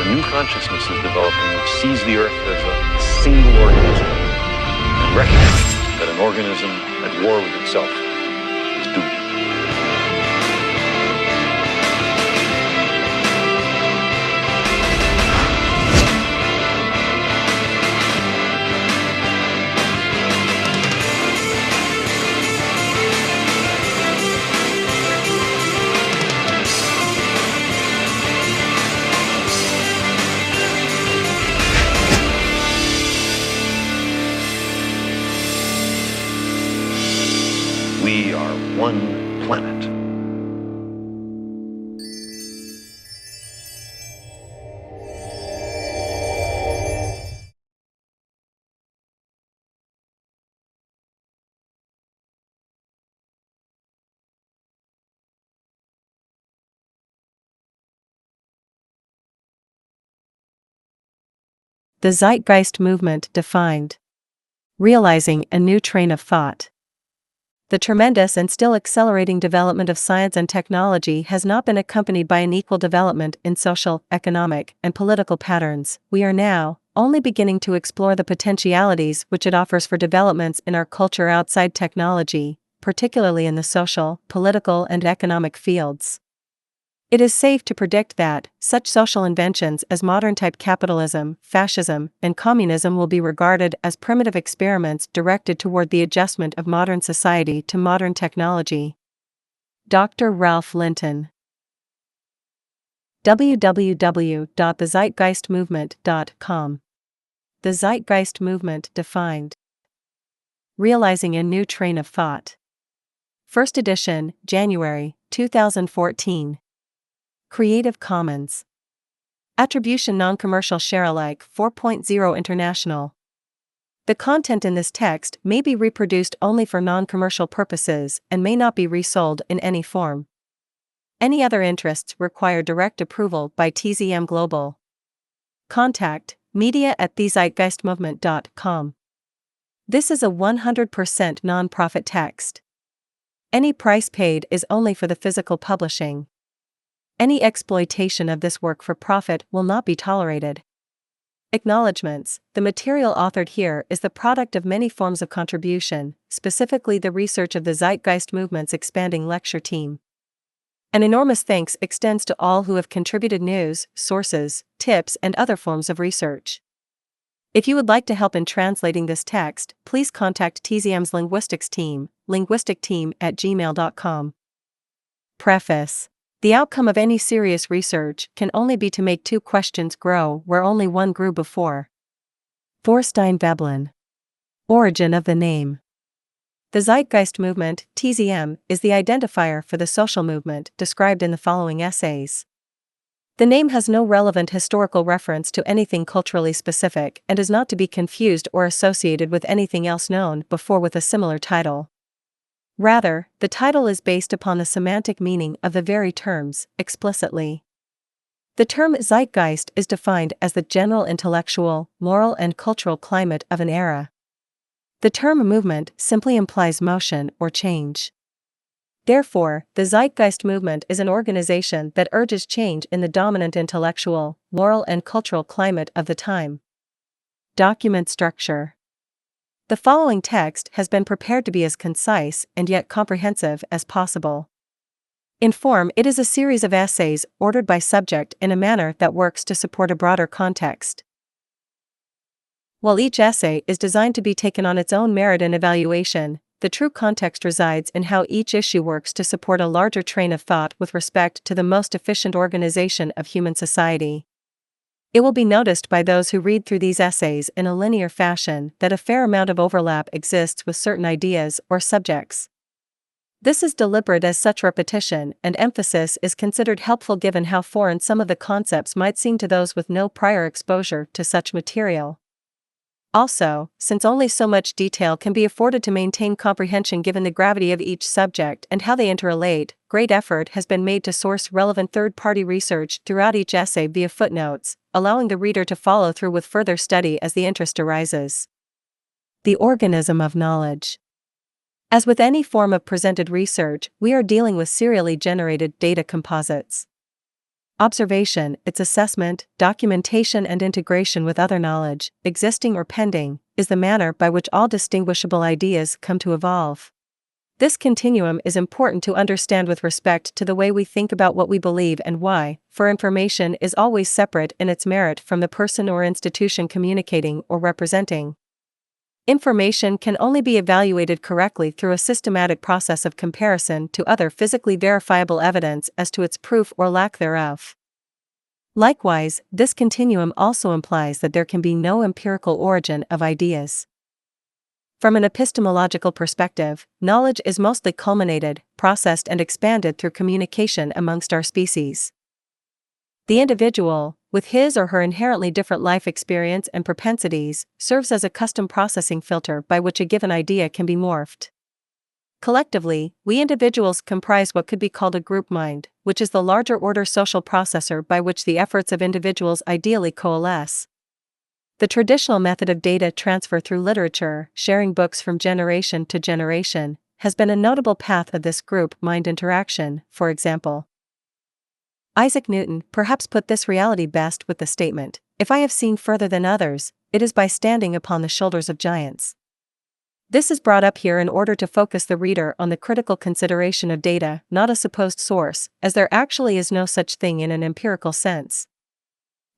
A new consciousness is developing which sees the Earth as a single organism and recognizes that an organism at war with itself is doomed. We are one planet. The Zeitgeist movement defined. Realizing a new train of thought. The tremendous and still accelerating development of science and technology has not been accompanied by an equal development in social, economic, and political patterns. We are now only beginning to explore the potentialities which it offers for developments in our culture outside technology, particularly in the social, political, and economic fields. It is safe to predict that such social inventions as modern-type capitalism, fascism, and communism will be regarded as primitive experiments directed toward the adjustment of modern society to modern technology. Dr. Ralph Linton. www.thezeitgeistmovement.com. The Zeitgeist movement defined. Realizing a new train of thought. First edition, January 2014. Creative Commons. Attribution Non-Commercial Share-alike 4.0 International. The content in this text may be reproduced only for non-commercial purposes and may not be resold in any form. Any other interests require direct approval by TZM Global. Contact media@thezeitgeistmovement.com. This is a 100% non-profit text. Any price paid is only for the physical publishing. Any exploitation of this work for profit will not be tolerated. Acknowledgements. The material authored here is the product of many forms of contribution, specifically the research of the Zeitgeist movement's expanding lecture team. An enormous thanks extends to all who have contributed news, sources, tips, and other forms of research. If you would like to help in translating this text, please contact TZM's linguistics team, linguisticteam@gmail.com. Preface. The outcome of any serious research can only be to make two questions grow where only one grew before. Thorstein Veblen. Origin of the name. The Zeitgeist movement, TZM, is the identifier for the social movement described in the following essays. The name has no relevant historical reference to anything culturally specific and is not to be confused or associated with anything else known before with a similar title. Rather, the title is based upon the semantic meaning of the very terms, explicitly. The term Zeitgeist is defined as the general intellectual, moral, and cultural climate of an era. The term movement simply implies motion or change. Therefore, the Zeitgeist movement is an organization that urges change in the dominant intellectual, moral, and cultural climate of the time. Document structure. The following text has been prepared to be as concise and yet comprehensive as possible. In form, it is a series of essays ordered by subject in a manner that works to support a broader context. While each essay is designed to be taken on its own merit and evaluation, the true context resides in how each issue works to support a larger train of thought with respect to the most efficient organization of human society. It will be noticed by those who read through these essays in a linear fashion that a fair amount of overlap exists with certain ideas or subjects. This is deliberate as such repetition and emphasis is considered helpful given how foreign some of the concepts might seem to those with no prior exposure to such material. Also, since only so much detail can be afforded to maintain comprehension given the gravity of each subject and how they interrelate, great effort has been made to source relevant third-party research throughout each essay via footnotes, allowing the reader to follow through with further study as the interest arises. The organism of knowledge. As with any form of presented research, we are dealing with serially generated data composites. Observation, its assessment, documentation and integration with other knowledge, existing or pending, is the manner by which all distinguishable ideas come to evolve. This continuum is important to understand with respect to the way we think about what we believe and why, for information is always separate in its merit from the person or institution communicating or representing. Information can only be evaluated correctly through a systematic process of comparison to other physically verifiable evidence as to its proof or lack thereof. Likewise, this continuum also implies that there can be no empirical origin of ideas. From an epistemological perspective, knowledge is mostly culminated, processed and expanded through communication amongst our species. The individual, with his or her inherently different life experience and propensities, serves as a custom processing filter by which a given idea can be morphed. Collectively, we individuals comprise what could be called a group mind, which is the larger order social processor by which the efforts of individuals ideally coalesce. The traditional method of data transfer through literature, sharing books from generation to generation, has been a notable path of this group mind interaction, for example. Isaac Newton perhaps put this reality best with the statement, "If I have seen further than others, it is by standing upon the shoulders of giants." This is brought up here in order to focus the reader on the critical consideration of data, not a supposed source, as there actually is no such thing in an empirical sense.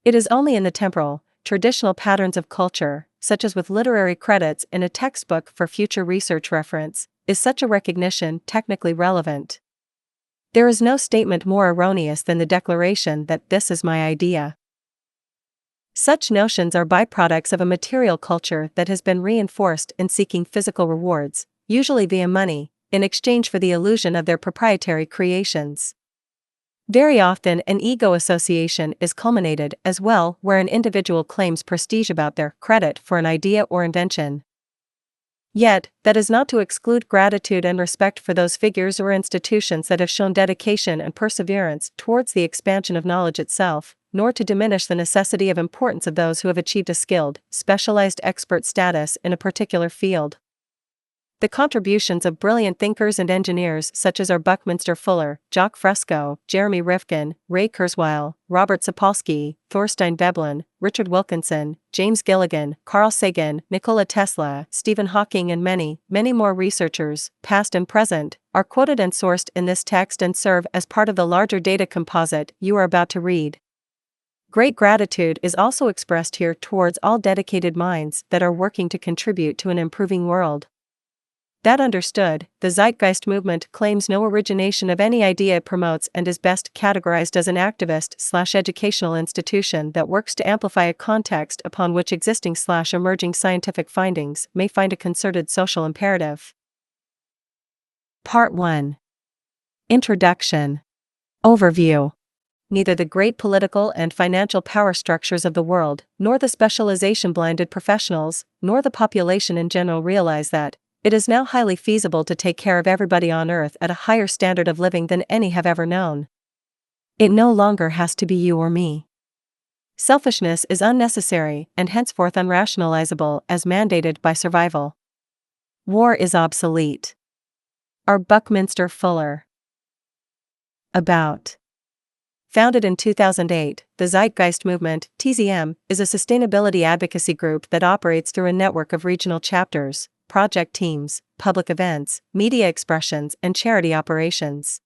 It is only in the temporal, traditional patterns of culture, such as with literary credits in a textbook for future research reference, is such a recognition technically relevant. There is no statement more erroneous than the declaration that this is my idea. Such notions are byproducts of a material culture that has been reinforced in seeking physical rewards, usually via money, in exchange for the illusion of their proprietary creations. Very often an ego association is culminated as well, where an individual claims prestige about their credit for an idea or invention. Yet, that is not to exclude gratitude and respect for those figures or institutions that have shown dedication and perseverance towards the expansion of knowledge itself, nor to diminish the necessity of importance of those who have achieved a skilled, specialized expert status in a particular field. The contributions of brilliant thinkers and engineers such as are Buckminster Fuller, Jacques Fresco, Jeremy Rifkin, Ray Kurzweil, Robert Sapolsky, Thorstein Veblen, Richard Wilkinson, James Gilligan, Carl Sagan, Nikola Tesla, Stephen Hawking and many, many more researchers, past and present, are quoted and sourced in this text and serve as part of the larger data composite you are about to read. Great gratitude is also expressed here towards all dedicated minds that are working to contribute to an improving world. That understood, the Zeitgeist movement claims no origination of any idea it promotes and is best categorized as an activist/educational institution that works to amplify a context upon which existing/emerging scientific findings may find a concerted social imperative. Part 1. Introduction. Overview. Neither the great political and financial power structures of the world, nor the specialization-blinded professionals, nor the population in general realize that it is now highly feasible to take care of everybody on Earth at a higher standard of living than any have ever known. It no longer has to be you or me. Selfishness is unnecessary and henceforth unrationalizable as mandated by survival. War is obsolete. R. Buckminster Fuller. About. Founded in 2008, the Zeitgeist Movement, TZM, is a sustainability advocacy group that operates through a network of regional chapters, project teams, public events, media expressions, and charity operations.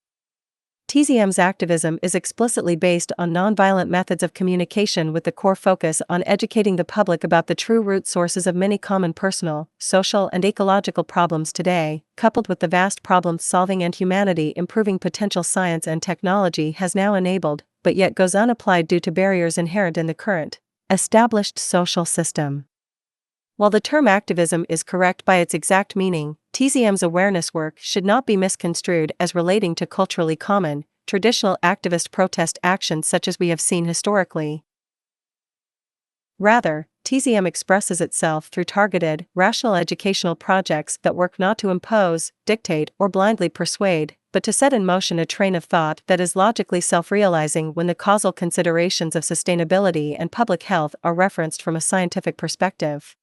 TZM's activism is explicitly based on nonviolent methods of communication with the core focus on educating the public about the true root sources of many common personal, social, and ecological problems today, coupled with the vast problem-solving and humanity-improving potential science and technology has now enabled, but yet goes unapplied due to barriers inherent in the current, established social system. While the term activism is correct by its exact meaning, TZM's awareness work should not be misconstrued as relating to culturally common, traditional activist protest actions such as we have seen historically. Rather, TZM expresses itself through targeted, rational educational projects that work not to impose, dictate, or blindly persuade, but to set in motion a train of thought that is logically self-realizing when the causal considerations of sustainability and public health are referenced from a scientific perspective.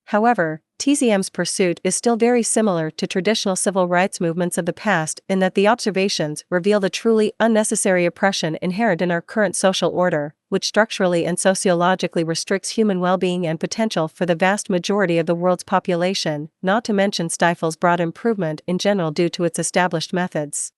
However, TZM's pursuit is still very similar to traditional civil rights movements of the past in that the observations reveal the truly unnecessary oppression inherent in our current social order, which structurally and sociologically restricts human well-being and potential for the vast majority of the world's population, not to mention stifles broad improvement in general due to its established methods.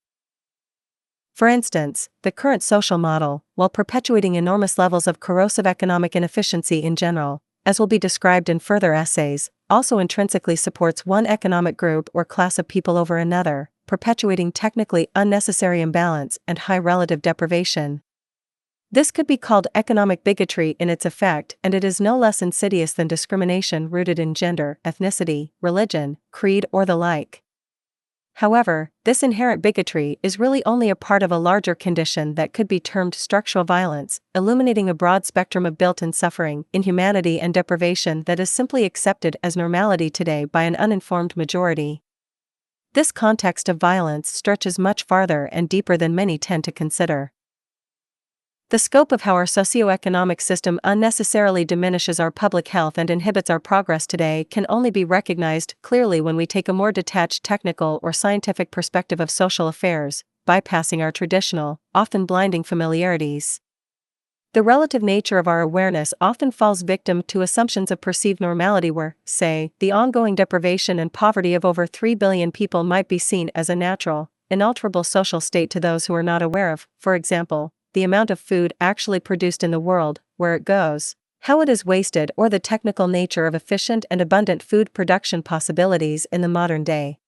For instance, the current social model, while perpetuating enormous levels of corrosive economic inefficiency in general, as will be described in further essays, also intrinsically supports one economic group or class of people over another, perpetuating technically unnecessary imbalance and high relative deprivation. This could be called economic bigotry in its effect, and it is no less insidious than discrimination rooted in gender, ethnicity, religion, creed, or the like. However, this inherent bigotry is really only a part of a larger condition that could be termed structural violence, illuminating a broad spectrum of built-in suffering, inhumanity, and deprivation that is simply accepted as normality today by an uninformed majority. This context of violence stretches much farther and deeper than many tend to consider. The scope of how our socioeconomic system unnecessarily diminishes our public health and inhibits our progress today can only be recognized clearly when we take a more detached technical or scientific perspective of social affairs, bypassing our traditional, often blinding familiarities. The relative nature of our awareness often falls victim to assumptions of perceived normality where, say, the ongoing deprivation and poverty of over 3 billion people might be seen as a natural, inalterable social state to those who are not aware of, for example, the amount of food actually produced in the world, where it goes, how it is wasted, or the technical nature of efficient and abundant food production possibilities in the modern day.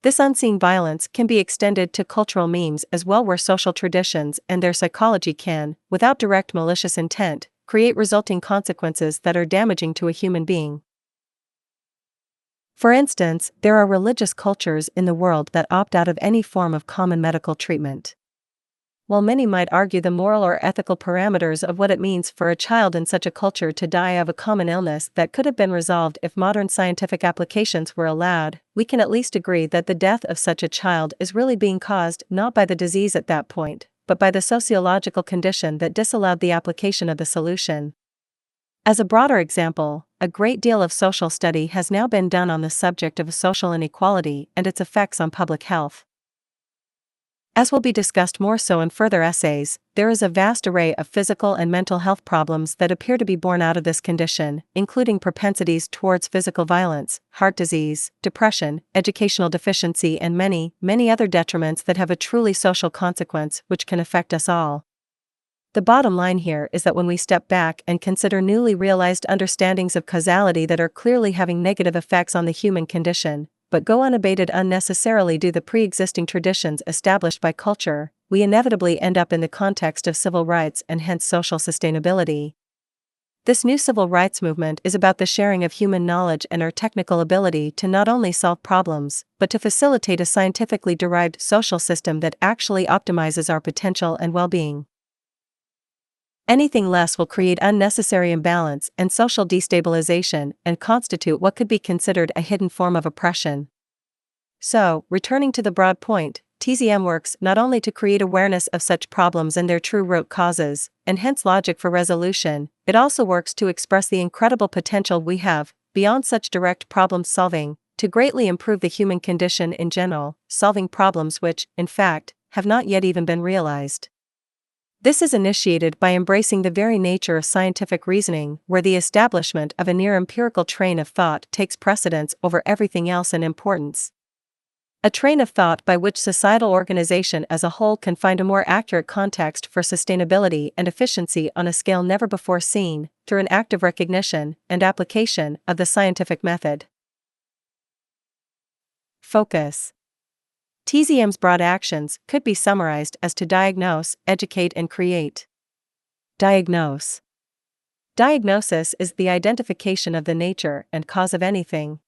This unseen violence can be extended to cultural memes as well, where social traditions and their psychology can, without direct malicious intent, create resulting consequences that are damaging to a human being. For instance, there are religious cultures in the world that opt out of any form of common medical treatment. While many might argue the moral or ethical parameters of what it means for a child in such a culture to die of a common illness that could have been resolved if modern scientific applications were allowed, we can at least agree that the death of such a child is really being caused not by the disease at that point, but by the sociological condition that disallowed the application of the solution. As a broader example, a great deal of social study has now been done on the subject of social inequality and its effects on public health. As will be discussed more so in further essays, there is a vast array of physical and mental health problems that appear to be born out of this condition, including propensities towards physical violence, heart disease, depression, educational deficiency, and many, many other detriments that have a truly social consequence which can affect us all. The bottom line here is that when we step back and consider newly realized understandings of causality that are clearly having negative effects on the human condition, but go unabated unnecessarily due to the pre-existing traditions established by culture, we inevitably end up in the context of civil rights and hence social sustainability. This new civil rights movement is about the sharing of human knowledge and our technical ability to not only solve problems, but to facilitate a scientifically derived social system that actually optimizes our potential and well-being. Anything less will create unnecessary imbalance and social destabilization and constitute what could be considered a hidden form of oppression. So, returning to the broad point, TZM works not only to create awareness of such problems and their true root causes, and hence logic for resolution, it also works to express the incredible potential we have, beyond such direct problem solving, to greatly improve the human condition in general, solving problems which, in fact, have not yet even been realized. This is initiated by embracing the very nature of scientific reasoning, where the establishment of a near-empirical train of thought takes precedence over everything else in importance. A train of thought by which societal organization as a whole can find a more accurate context for sustainability and efficiency on a scale never before seen, through an active recognition and application of the scientific method. Focus. TZM's broad actions could be summarized as to diagnose, educate, and create. Diagnose. Diagnosis is the identification of the nature and cause of anything.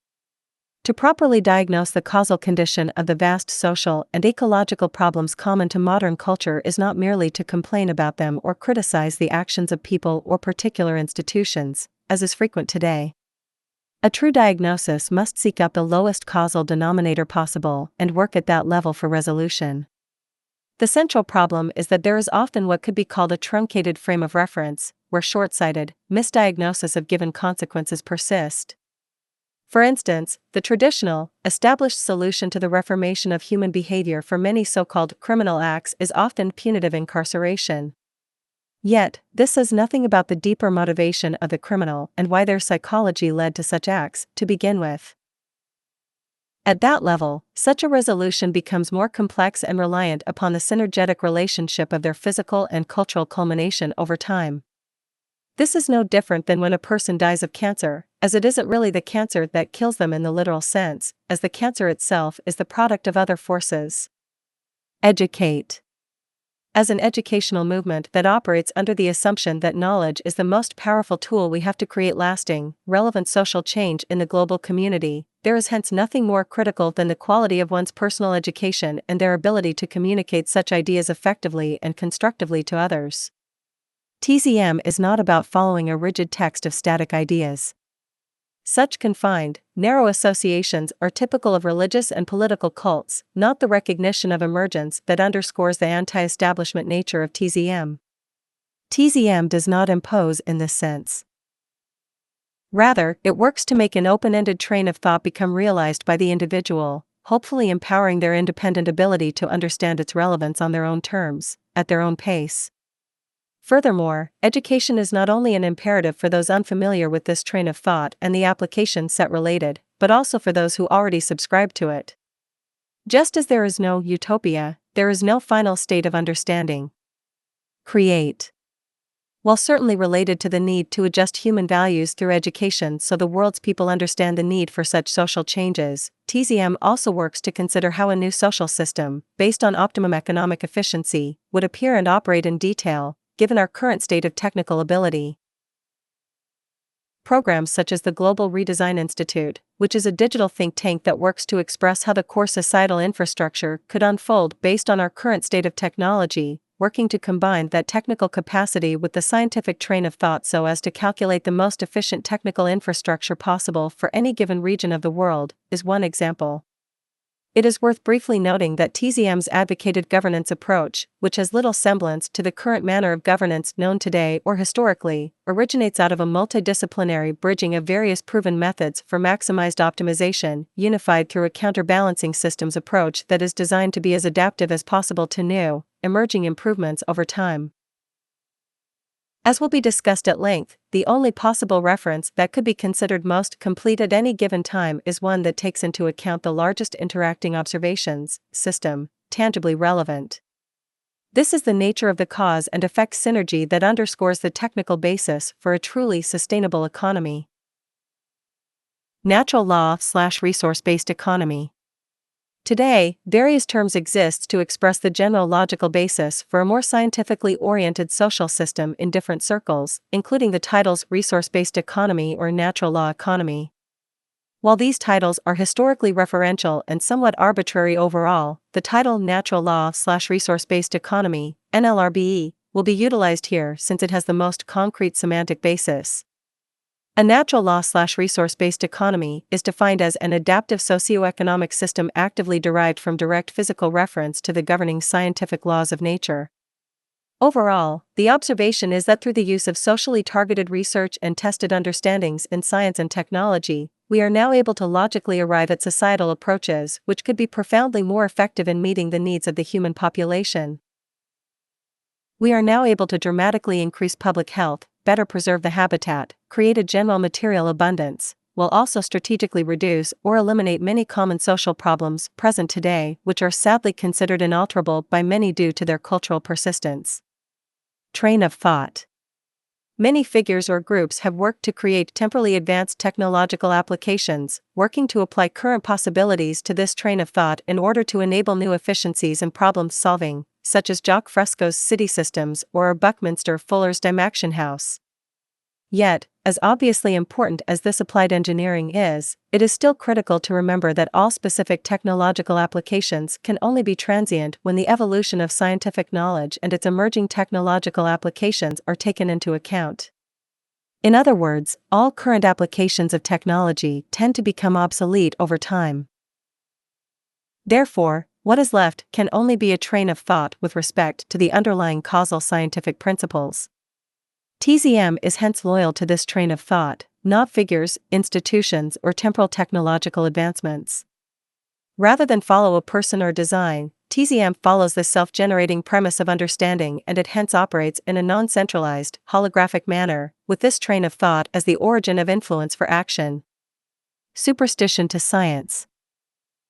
To properly diagnose the causal condition of the vast social and ecological problems common to modern culture is not merely to complain about them or criticize the actions of people or particular institutions, as is frequent today. A true diagnosis must seek up the lowest causal denominator possible and work at that level for resolution. The central problem is that there is often what could be called a truncated frame of reference, where short-sighted, misdiagnosis of given consequences persist. For instance, the traditional, established solution to the reformation of human behavior for many so-called criminal acts is often punitive incarceration. Yet, this says nothing about the deeper motivation of the criminal and why their psychology led to such acts, to begin with. At that level, such a resolution becomes more complex and reliant upon the synergetic relationship of their physical and cultural culmination over time. This is no different than when a person dies of cancer, as it isn't really the cancer that kills them in the literal sense, as the cancer itself is the product of other forces. Educate. As an educational movement that operates under the assumption that knowledge is the most powerful tool we have to create lasting, relevant social change in the global community, there is hence nothing more critical than the quality of one's personal education and their ability to communicate such ideas effectively and constructively to others. TZM is not about following a rigid text of static ideas. Such confined, narrow associations are typical of religious and political cults, not the recognition of emergence that underscores the anti-establishment nature of TZM. TZM does not impose in this sense. Rather, it works to make an open-ended train of thought become realized by the individual, hopefully empowering their independent ability to understand its relevance on their own terms, at their own pace. Furthermore, education is not only an imperative for those unfamiliar with this train of thought and the application set related, but also for those who already subscribe to it. Just as there is no utopia, there is no final state of understanding. Create. While certainly related to the need to adjust human values through education so the world's people understand the need for such social changes, TZM also works to consider how a new social system, based on optimum economic efficiency, would appear and operate in detail, given our current state of technical ability. Programs such as the Global Redesign Institute, which is a digital think tank that works to express how the core societal infrastructure could unfold based on our current state of technology, working to combine that technical capacity with the scientific train of thought so as to calculate the most efficient technical infrastructure possible for any given region of the world, is one example. It is worth briefly noting that TZM's advocated governance approach, which has little semblance to the current manner of governance known today or historically, originates out of a multidisciplinary bridging of various proven methods for maximized optimization, unified through a counterbalancing systems approach that is designed to be as adaptive as possible to new, emerging improvements over time. As will be discussed at length, the only possible reference that could be considered most complete at any given time is one that takes into account the largest interacting observations, system, tangibly relevant. This is the nature of the cause and effect synergy that underscores the technical basis for a truly sustainable economy. Natural law/resource-based economy. Today, various terms exist to express the general logical basis for a more scientifically oriented social system in different circles, including the titles resource-based economy or natural law economy. While these titles are historically referential and somewhat arbitrary overall, the title natural law/resource-based economy, NLRBE, will be utilized here since it has the most concrete semantic basis. A natural law/resource-based economy is defined as an adaptive socio-economic system actively derived from direct physical reference to the governing scientific laws of nature. Overall, the observation is that through the use of socially targeted research and tested understandings in science and technology, we are now able to logically arrive at societal approaches which could be profoundly more effective in meeting the needs of the human population. We are now able to dramatically increase public health, better preserve the habitat, create a general material abundance, while also strategically reduce or eliminate many common social problems present today which are sadly considered inalterable by many due to their cultural persistence. Train of thought. Many figures or groups have worked to create temporally advanced technological applications, working to apply current possibilities to this train of thought in order to enable new efficiencies in problem solving, such as Jacques Fresco's city systems or Buckminster Fuller's Dymaction House. Yet, as obviously important as this applied engineering is, it is still critical to remember that all specific technological applications can only be transient when the evolution of scientific knowledge and its emerging technological applications are taken into account. In other words, all current applications of technology tend to become obsolete over time. Therefore, what is left can only be a train of thought with respect to the underlying causal scientific principles. TZM is hence loyal to this train of thought, not figures, institutions, or temporal technological advancements. Rather than follow a person or design, TZM follows the self-generating premise of understanding, and it hence operates in a non-centralized, holographic manner, with this train of thought as the origin of influence for action. Superstition to science.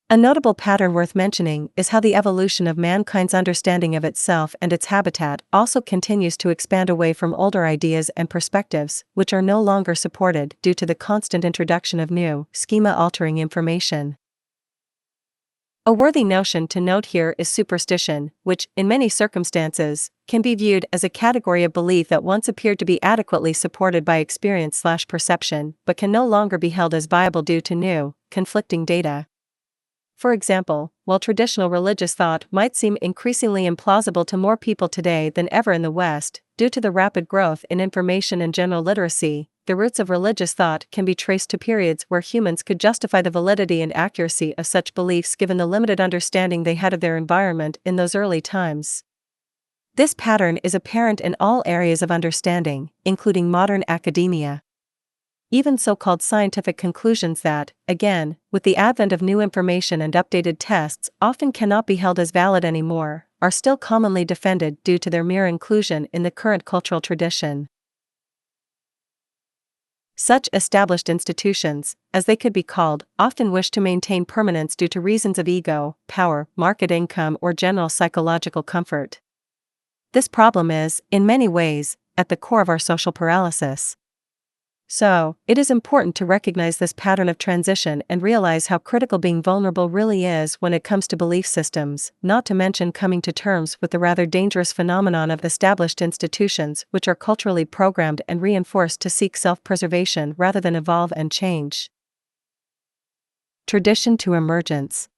A notable pattern worth mentioning is how the evolution of mankind's understanding of itself and its habitat also continues to expand away from older ideas and perspectives, which are no longer supported due to the constant introduction of new, schema-altering information. A worthy notion to note here is superstition, which, in many circumstances, can be viewed as a category of belief that once appeared to be adequately supported by experience/perception, but can no longer be held as viable due to new, conflicting data. For example, while traditional religious thought might seem increasingly implausible to more people today than ever in the West, due to the rapid growth in information and general literacy, the roots of religious thought can be traced to periods where humans could justify the validity and accuracy of such beliefs given the limited understanding they had of their environment in those early times. This pattern is apparent in all areas of understanding, including modern academia. Even so-called scientific conclusions that, again, with the advent of new information and updated tests, often cannot be held as valid anymore, are still commonly defended due to their mere inclusion in the current cultural tradition. Such established institutions, as they could be called, often wish to maintain permanence due to reasons of ego, power, market income, or general psychological comfort. This problem is, in many ways, at the core of our social paralysis. So, it is important to recognize this pattern of transition and realize how critical being vulnerable really is when it comes to belief systems, not to mention coming to terms with the rather dangerous phenomenon of established institutions which are culturally programmed and reinforced to seek self-preservation rather than evolve and change. Tradition to emergence.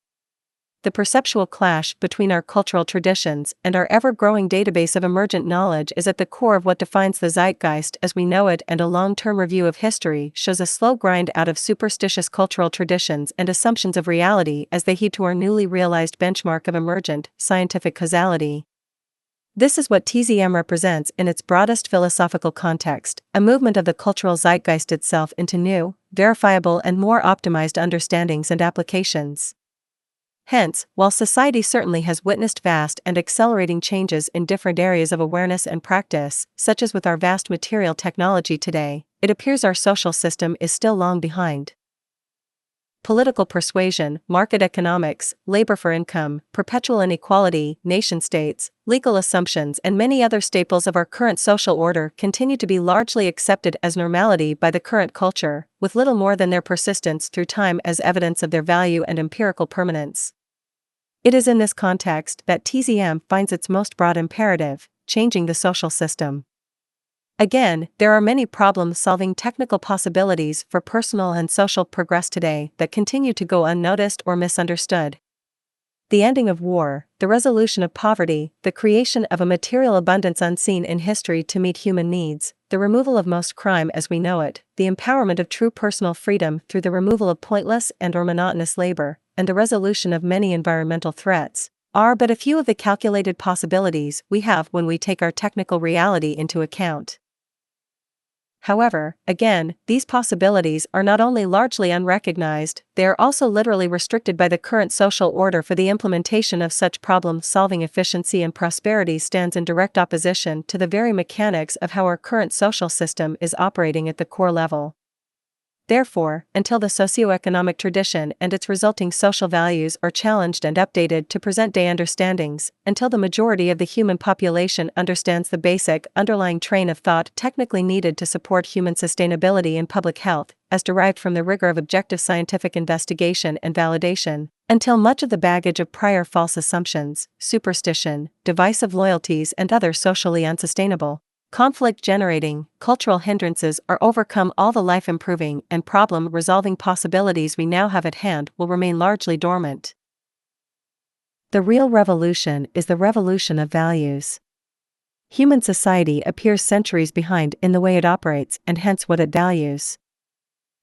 The perceptual clash between our cultural traditions and our ever-growing database of emergent knowledge is at the core of what defines the zeitgeist as we know it, and a long-term review of history shows a slow grind out of superstitious cultural traditions and assumptions of reality as they heed to our newly realized benchmark of emergent, scientific causality. This is what TZM represents in its broadest philosophical context, a movement of the cultural zeitgeist itself into new, verifiable and more optimized understandings and applications. Hence, while society certainly has witnessed vast and accelerating changes in different areas of awareness and practice, such as with our vast material technology today, it appears our social system is still long behind. Political persuasion, market economics, labor for income, perpetual inequality, nation-states, legal assumptions, and many other staples of our current social order continue to be largely accepted as normality by the current culture, with little more than their persistence through time as evidence of their value and empirical permanence. It is in this context that TZM finds its most broad imperative, changing the social system. Again, there are many problem-solving technical possibilities for personal and social progress today that continue to go unnoticed or misunderstood. The ending of war, the resolution of poverty, the creation of a material abundance unseen in history to meet human needs, the removal of most crime as we know it, the empowerment of true personal freedom through the removal of pointless and/or monotonous labor, and the resolution of many environmental threats, are but a few of the calculated possibilities we have when we take our technical reality into account. However, again, these possibilities are not only largely unrecognized, they are also literally restricted by the current social order, for the implementation of such problem-solving efficiency and prosperity stands in direct opposition to the very mechanics of how our current social system is operating at the core level. Therefore, until the socioeconomic tradition and its resulting social values are challenged and updated to present-day understandings, until the majority of the human population understands the basic underlying train of thought technically needed to support human sustainability and public health, as derived from the rigor of objective scientific investigation and validation, until much of the baggage of prior false assumptions, superstition, divisive loyalties and other socially unsustainable, conflict-generating, cultural hindrances are overcome, all the life-improving and problem-resolving possibilities we now have at hand will remain largely dormant. The real revolution is the revolution of values. Human society appears centuries behind in the way it operates and hence what it values.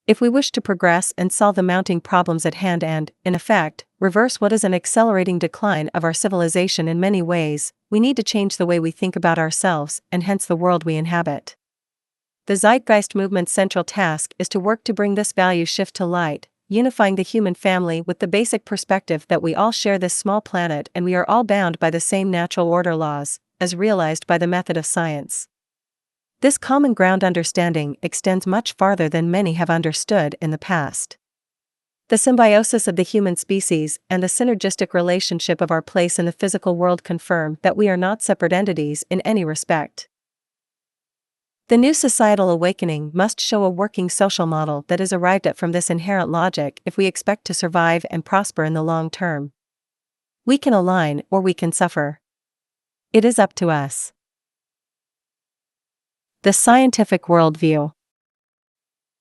If we wish to progress and solve the mounting problems at hand and, in effect, reverse what is an accelerating decline of our civilization in many ways, we need to change the way we think about ourselves and hence the world we inhabit. The Zeitgeist movement's central task is to work to bring this value shift to light, unifying the human family with the basic perspective that we all share this small planet and we are all bound by the same natural order laws, as realized by the method of science. This common ground understanding extends much farther than many have understood in the past. The symbiosis of the human species and the synergistic relationship of our place in the physical world confirm that we are not separate entities in any respect. The new societal awakening must show a working social model that is arrived at from this inherent logic if we expect to survive and prosper in the long term. We can align or we can suffer. It is up to us. The scientific worldview.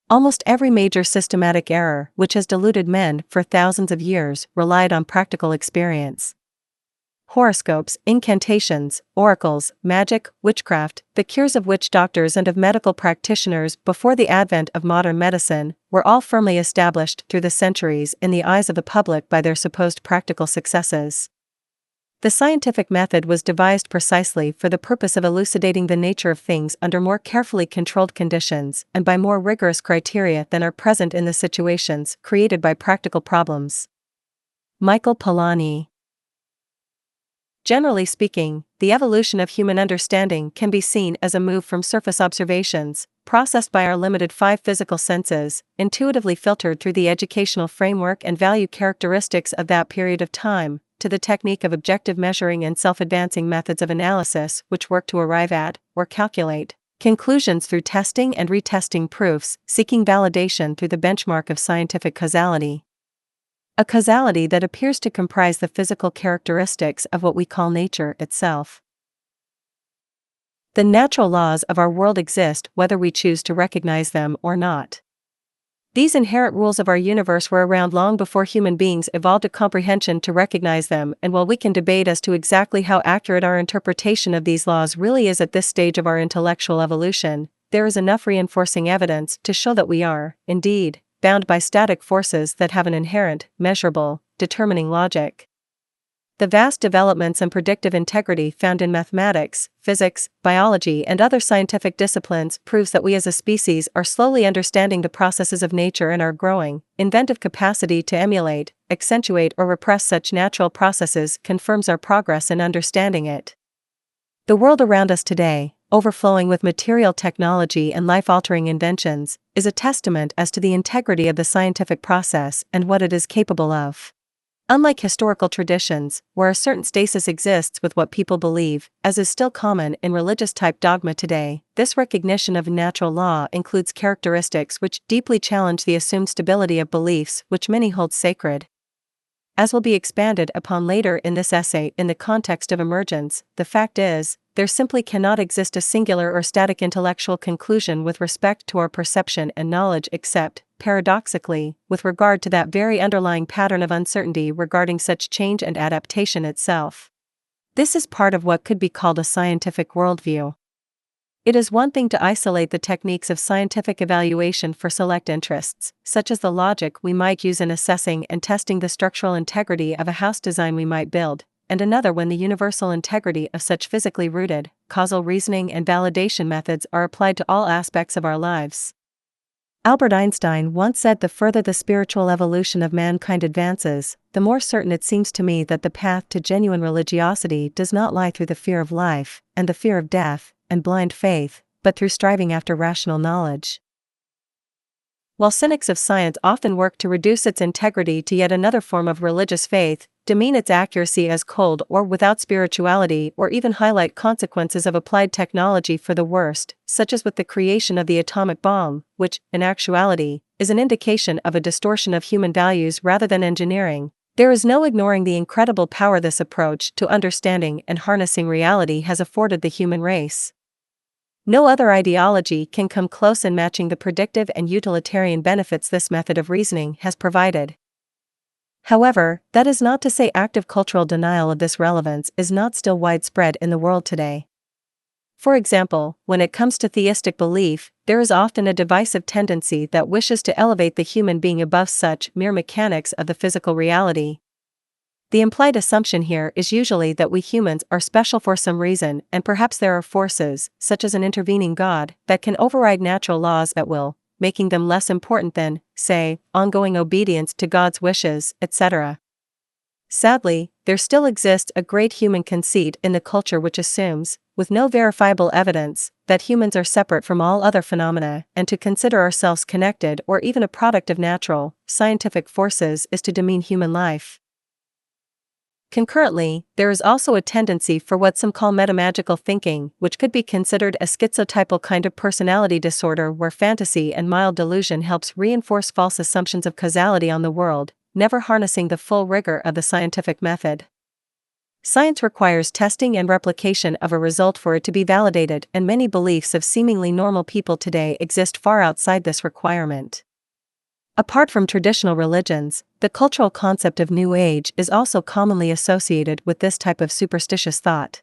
Almost every major systematic error which has deluded men for thousands of years relied on practical experience. Horoscopes, incantations, oracles, magic, witchcraft, the cures of witch doctors and of medical practitioners before the advent of modern medicine, were all firmly established through the centuries in the eyes of the public by their supposed practical successes. The scientific method was devised precisely for the purpose of elucidating the nature of things under more carefully controlled conditions and by more rigorous criteria than are present in the situations created by practical problems. Michael Polanyi. Generally speaking, the evolution of human understanding can be seen as a move from surface observations, processed by our limited five physical senses, intuitively filtered through the educational framework and value characteristics of that period of time, to the technique of objective measuring and self-advancing methods of analysis which work to arrive at, or calculate, conclusions through testing and retesting proofs, seeking validation through the benchmark of scientific causality. A causality that appears to comprise the physical characteristics of what we call nature itself. The natural laws of our world exist whether we choose to recognize them or not. These inherent rules of our universe were around long before human beings evolved a comprehension to recognize them, and while we can debate as to exactly how accurate our interpretation of these laws really is at this stage of our intellectual evolution, there is enough reinforcing evidence to show that we are, indeed, bound by static forces that have an inherent, measurable, determining logic. The vast developments and predictive integrity found in mathematics, physics, biology and other scientific disciplines proves that we as a species are slowly understanding the processes of nature and our growing, inventive capacity to emulate, accentuate or repress such natural processes confirms our progress in understanding it. The world around us today, overflowing with material technology and life-altering inventions, is a testament as to the integrity of the scientific process and what it is capable of. Unlike historical traditions, where a certain stasis exists with what people believe, as is still common in religious-type dogma today, this recognition of natural law includes characteristics which deeply challenge the assumed stability of beliefs which many hold sacred. As will be expanded upon later in this essay in the context of emergence, the fact is, there simply cannot exist a singular or static intellectual conclusion with respect to our perception and knowledge except, paradoxically, with regard to that very underlying pattern of uncertainty regarding such change and adaptation itself. This is part of what could be called a scientific worldview. It is one thing to isolate the techniques of scientific evaluation for select interests, such as the logic we might use in assessing and testing the structural integrity of a house design we might build, and another when the universal integrity of such physically rooted, causal reasoning and validation methods are applied to all aspects of our lives. Albert Einstein once said, "The further the spiritual evolution of mankind advances, the more certain it seems to me that the path to genuine religiosity does not lie through the fear of life, and the fear of death, and blind faith, but through striving after rational knowledge." While cynics of science often work to reduce its integrity to yet another form of religious faith, demean its accuracy as cold or without spirituality, or even highlight consequences of applied technology for the worst, such as with the creation of the atomic bomb, which, in actuality, is an indication of a distortion of human values rather than engineering, there is no ignoring the incredible power this approach to understanding and harnessing reality has afforded the human race. No other ideology can come close in matching the predictive and utilitarian benefits this method of reasoning has provided. However, that is not to say active cultural denial of this relevance is not still widespread in the world today. For example, when it comes to theistic belief, there is often a divisive tendency that wishes to elevate the human being above such mere mechanics of the physical reality. The implied assumption here is usually that we humans are special for some reason, and perhaps there are forces, such as an intervening God, that can override natural laws at will, making them less important than, say, ongoing obedience to God's wishes, etc. Sadly, there still exists a great human conceit in the culture which assumes, with no verifiable evidence, that humans are separate from all other phenomena, and to consider ourselves connected or even a product of natural, scientific forces is to demean human life. Concurrently, there is also a tendency for what some call metamagical thinking, which could be considered a schizotypal kind of personality disorder where fantasy and mild delusion helps reinforce false assumptions of causality on the world, never harnessing the full rigor of the scientific method. Science requires testing and replication of a result for it to be validated, and many beliefs of seemingly normal people today exist far outside this requirement. Apart from traditional religions, the cultural concept of New Age is also commonly associated with this type of superstitious thought.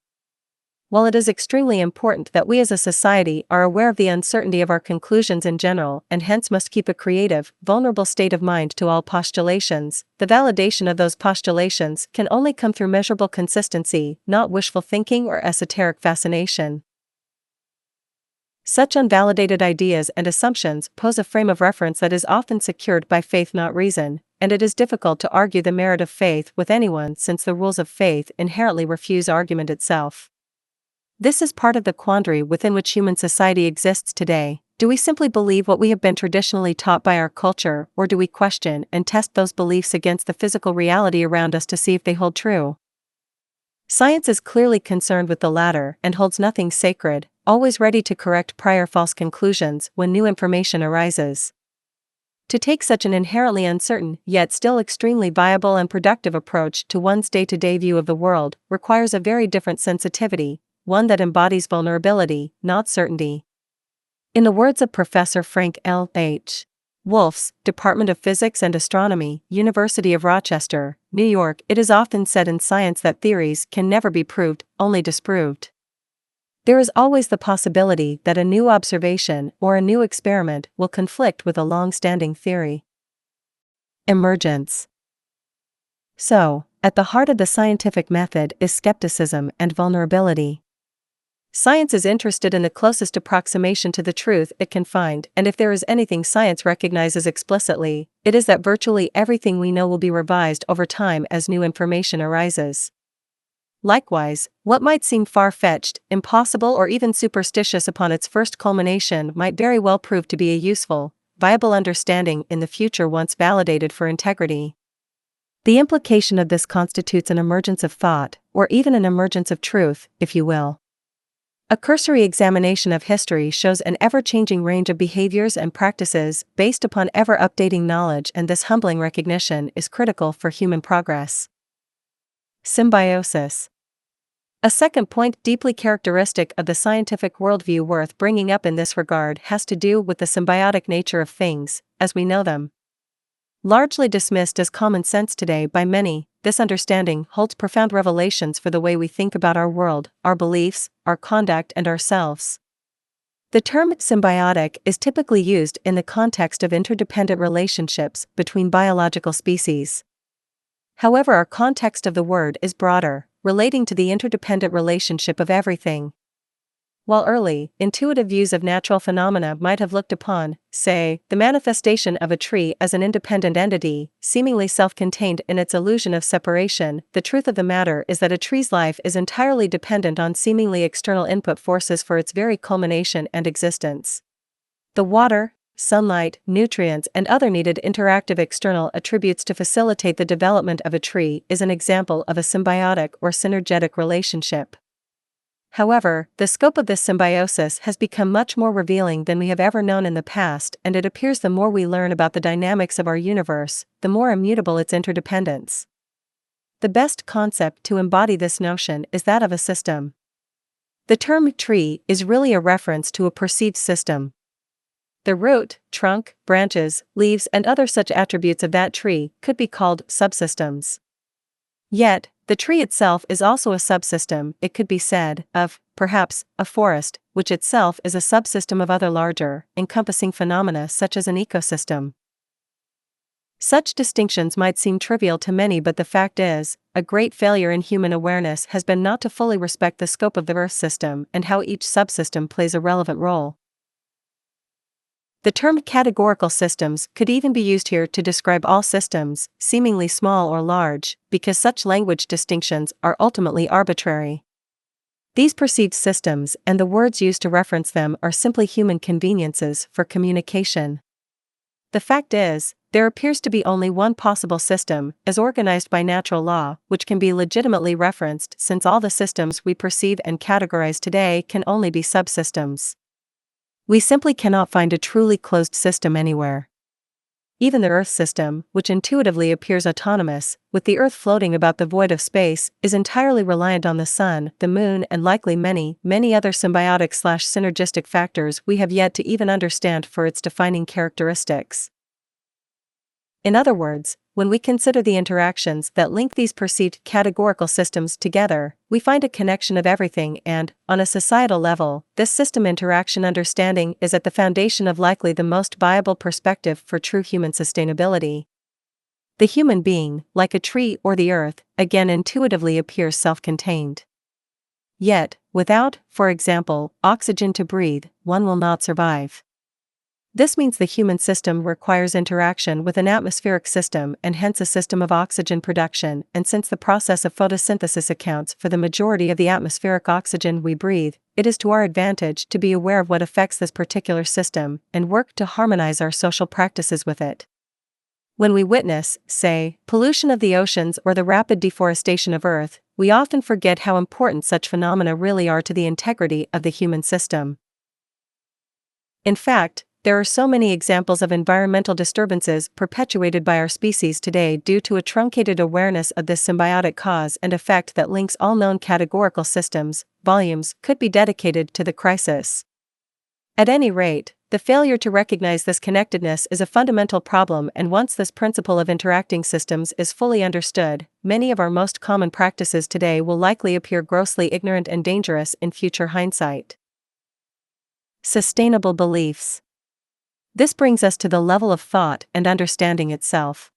While it is extremely important that we as a society are aware of the uncertainty of our conclusions in general and hence must keep a creative, vulnerable state of mind to all postulations, the validation of those postulations can only come through measurable consistency, not wishful thinking or esoteric fascination. Such unvalidated ideas and assumptions pose a frame of reference that is often secured by faith, not reason, and it is difficult to argue the merit of faith with anyone since the rules of faith inherently refuse argument itself. This is part of the quandary within which human society exists today. Do we simply believe what we have been traditionally taught by our culture, or do we question and test those beliefs against the physical reality around us to see if they hold true? Science is clearly concerned with the latter and holds nothing sacred, always ready to correct prior false conclusions when new information arises. To take such an inherently uncertain, yet still extremely viable and productive approach to one's day-to-day view of the world requires a very different sensitivity, one that embodies vulnerability, not certainty. In the words of Professor Frank L. H. Wolfs, Department of Physics and Astronomy, University of Rochester, New York, it is often said in science that theories can never be proved, only disproved. There is always the possibility that a new observation or a new experiment will conflict with a long-standing theory. Emergence. So, at the heart of the scientific method is skepticism and vulnerability. Science is interested in the closest approximation to the truth it can find, and if there is anything science recognizes explicitly, it is that virtually everything we know will be revised over time as new information arises. Likewise, what might seem far-fetched, impossible or even superstitious upon its first culmination might very well prove to be a useful, viable understanding in the future once validated for integrity. The implication of this constitutes an emergence of thought, or even an emergence of truth, if you will. A cursory examination of history shows an ever-changing range of behaviors and practices based upon ever-updating knowledge, and this humbling recognition is critical for human progress. Symbiosis. A second point deeply characteristic of the scientific worldview worth bringing up in this regard has to do with the symbiotic nature of things, as we know them. Largely dismissed as common sense today by many, this understanding holds profound revelations for the way we think about our world, our beliefs, our conduct, and ourselves. The term symbiotic is typically used in the context of interdependent relationships between biological species. However, our context of the word is broader, relating to the interdependent relationship of everything. While early, intuitive views of natural phenomena might have looked upon, say, the manifestation of a tree as an independent entity, seemingly self-contained in its illusion of separation, the truth of the matter is that a tree's life is entirely dependent on seemingly external input forces for its very culmination and existence. The water, sunlight, nutrients, and other needed interactive external attributes to facilitate the development of a tree is an example of a symbiotic or synergetic relationship. However, the scope of this symbiosis has become much more revealing than we have ever known in the past, and it appears the more we learn about the dynamics of our universe, the more immutable its interdependence. The best concept to embody this notion is that of a system. The term tree is really a reference to a perceived system. The root, trunk, branches, leaves, and other such attributes of that tree could be called subsystems. Yet, the tree itself is also a subsystem, it could be said, of, perhaps, a forest, which itself is a subsystem of other larger, encompassing phenomena such as an ecosystem. Such distinctions might seem trivial to many, but the fact is, a great failure in human awareness has been not to fully respect the scope of the Earth system and how each subsystem plays a relevant role. The term categorical systems could even be used here to describe all systems, seemingly small or large, because such language distinctions are ultimately arbitrary. These perceived systems and the words used to reference them are simply human conveniences for communication. The fact is, there appears to be only one possible system, as organized by natural law, which can be legitimately referenced, since all the systems we perceive and categorize today can only be subsystems. We simply cannot find a truly closed system anywhere. Even the Earth system, which intuitively appears autonomous, with the Earth floating about the void of space, is entirely reliant on the Sun, the Moon, and likely many, many other symbiotic/synergistic factors we have yet to even understand for its defining characteristics. In other words, when we consider the interactions that link these perceived categorical systems together, we find a connection of everything, and, on a societal level, this system interaction understanding is at the foundation of likely the most viable perspective for true human sustainability. The human being, like a tree or the Earth, again intuitively appears self-contained. Yet, without, for example, oxygen to breathe, one will not survive. This means the human system requires interaction with an atmospheric system and hence a system of oxygen production, and since the process of photosynthesis accounts for the majority of the atmospheric oxygen we breathe, it is to our advantage to be aware of what affects this particular system and work to harmonize our social practices with it. When we witness, say, pollution of the oceans or the rapid deforestation of Earth, we often forget how important such phenomena really are to the integrity of the human system. In fact, there are so many examples of environmental disturbances perpetuated by our species today due to a truncated awareness of this symbiotic cause and effect that links all known categorical systems. Volumes could be dedicated to the crisis. At any rate, the failure to recognize this connectedness is a fundamental problem, and once this principle of interacting systems is fully understood, many of our most common practices today will likely appear grossly ignorant and dangerous in future hindsight. Sustainable beliefs. This brings us to the level of thought and understanding itself.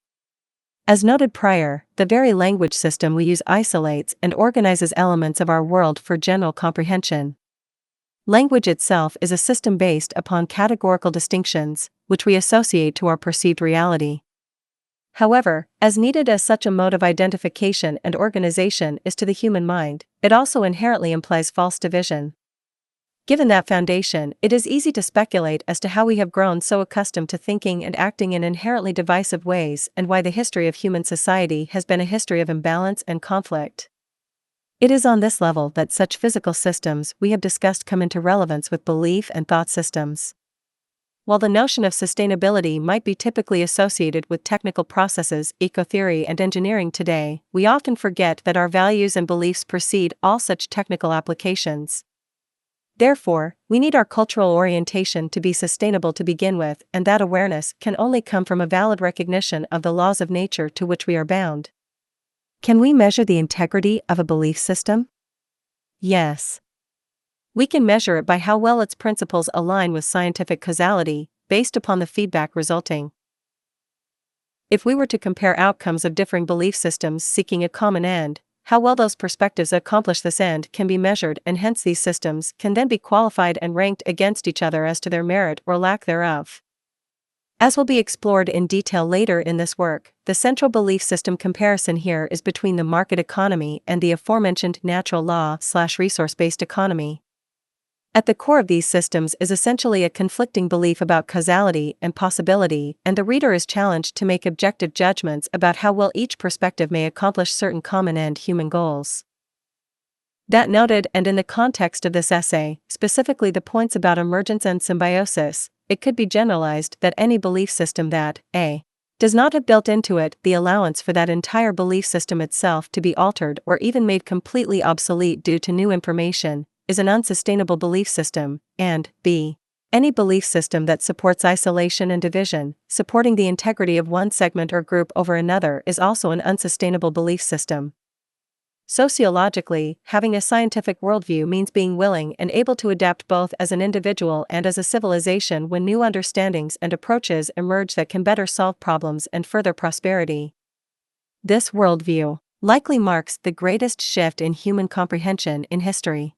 As noted prior, the very language system we use isolates and organizes elements of our world for general comprehension. Language itself is a system based upon categorical distinctions, which we associate to our perceived reality. However, as needed as such a mode of identification and organization is to the human mind, it also inherently implies false division. Given that foundation, it is easy to speculate as to how we have grown so accustomed to thinking and acting in inherently divisive ways and why the history of human society has been a history of imbalance and conflict. It is on this level that such physical systems we have discussed come into relevance with belief and thought systems. While the notion of sustainability might be typically associated with technical processes, ecotheory, and engineering today, we often forget that our values and beliefs precede all such technical applications. Therefore, we need our cultural orientation to be sustainable to begin with, and that awareness can only come from a valid recognition of the laws of nature to which we are bound. Can we measure the integrity of a belief system? Yes. We can measure it by how well its principles align with scientific causality, based upon the feedback resulting. If we were to compare outcomes of differing belief systems seeking a common end, how well those perspectives accomplish this end can be measured, and hence these systems can then be qualified and ranked against each other as to their merit or lack thereof. As will be explored in detail later in this work, the central belief system comparison here is between the market economy and the aforementioned natural law/resource-based economy. At the core of these systems is essentially a conflicting belief about causality and possibility, and the reader is challenged to make objective judgments about how well each perspective may accomplish certain common end human goals. That noted, and in the context of this essay, specifically the points about emergence and symbiosis, it could be generalized that any belief system that, a, does not have built into it the allowance for that entire belief system itself to be altered or even made completely obsolete due to new information, is an unsustainable belief system, and b. any belief system that supports isolation and division, supporting the integrity of one segment or group over another, is also an unsustainable belief system. Sociologically, having a scientific worldview means being willing and able to adapt both as an individual and as a civilization when new understandings and approaches emerge that can better solve problems and further prosperity. This worldview likely marks the greatest shift in human comprehension in history.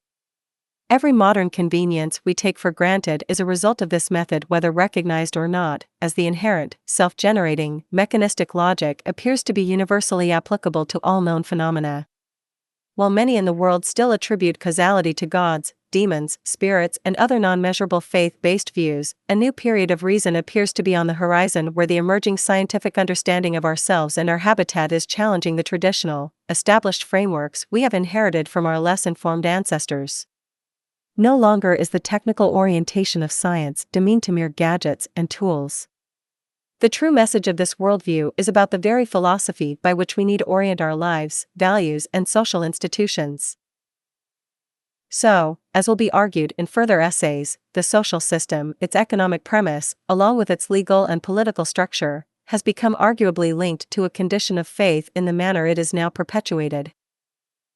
Every modern convenience we take for granted is a result of this method, whether recognized or not, as the inherent, self-generating, mechanistic logic appears to be universally applicable to all known phenomena. While many in the world still attribute causality to gods, demons, spirits, and other non-measurable faith-based views, a new period of reason appears to be on the horizon where the emerging scientific understanding of ourselves and our habitat is challenging the traditional, established frameworks we have inherited from our less informed ancestors. No longer is the technical orientation of science demeaned to mere gadgets and tools. The true message of this worldview is about the very philosophy by which we need to orient our lives, values, and social institutions. So, as will be argued in further essays, the social system, its economic premise, along with its legal and political structure, has become arguably linked to a condition of faith in the manner it is now perpetuated.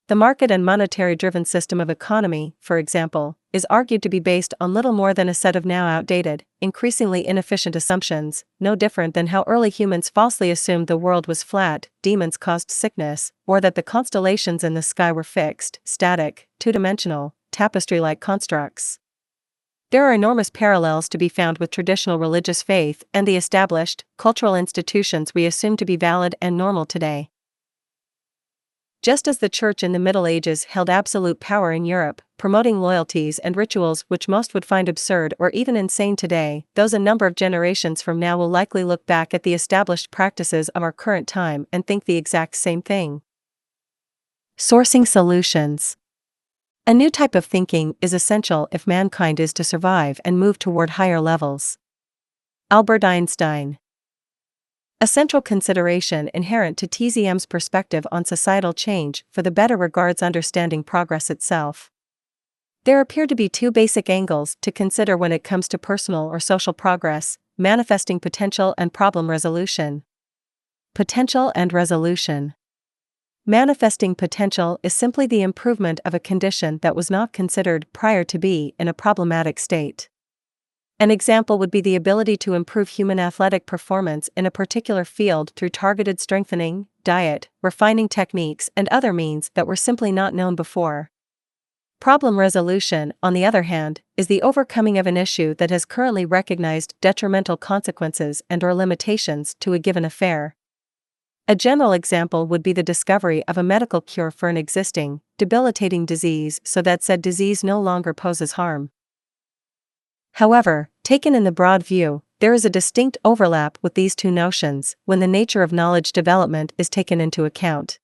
The market and monetary-driven system of economy, for example, is argued to be based on little more than a set of now outdated, increasingly inefficient assumptions, no different than how early humans falsely assumed the world was flat, demons caused sickness, or that the constellations in the sky were fixed, static, two-dimensional, tapestry-like constructs. There are enormous parallels to be found with traditional religious faith and the established, cultural institutions we assume to be valid and normal today. Just as the Church in the Middle Ages held absolute power in Europe, promoting loyalties and rituals which most would find absurd or even insane today, those a number of generations from now will likely look back at the established practices of our current time and think the exact same thing. Sourcing solutions. A new type of thinking is essential if mankind is to survive and move toward higher levels. Albert Einstein. A central consideration inherent to TZM's perspective on societal change for the better regards understanding progress itself. There appear to be two basic angles to consider when it comes to personal or social progress: manifesting potential and problem resolution. Potential and resolution. Manifesting potential is simply the improvement of a condition that was not considered prior to be in a problematic state. An example would be the ability to improve human athletic performance in a particular field through targeted strengthening, diet, refining techniques, and other means that were simply not known before. Problem resolution, on the other hand, is the overcoming of an issue that has currently recognized detrimental consequences and/or limitations to a given affair. A general example would be the discovery of a medical cure for an existing, debilitating disease so that said disease no longer poses harm. However, taken in the broad view, there is a distinct overlap with these two notions when the nature of knowledge development is taken into account.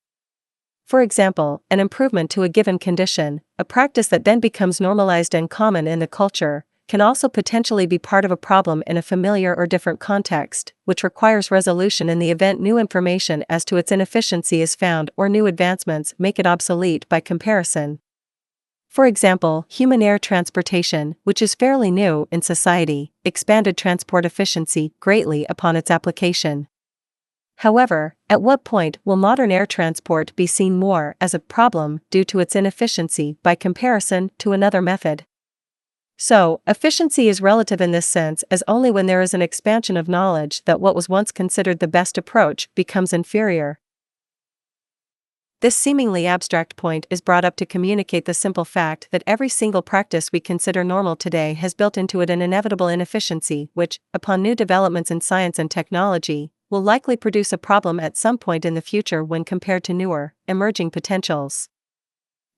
For example, an improvement to a given condition, a practice that then becomes normalized and common in the culture, can also potentially be part of a problem in a familiar or different context, which requires resolution in the event new information as to its inefficiency is found or new advancements make it obsolete by comparison. For example, human air transportation, which is fairly new in society, expanded transport efficiency greatly upon its application. However, at what point will modern air transport be seen more as a problem due to its inefficiency by comparison to another method? So, efficiency is relative in this sense as only when there is an expansion of knowledge that what was once considered the best approach becomes inferior. This seemingly abstract point is brought up to communicate the simple fact that every single practice we consider normal today has built into it an inevitable inefficiency which, upon new developments in science and technology, will likely produce a problem at some point in the future when compared to newer, emerging potentials.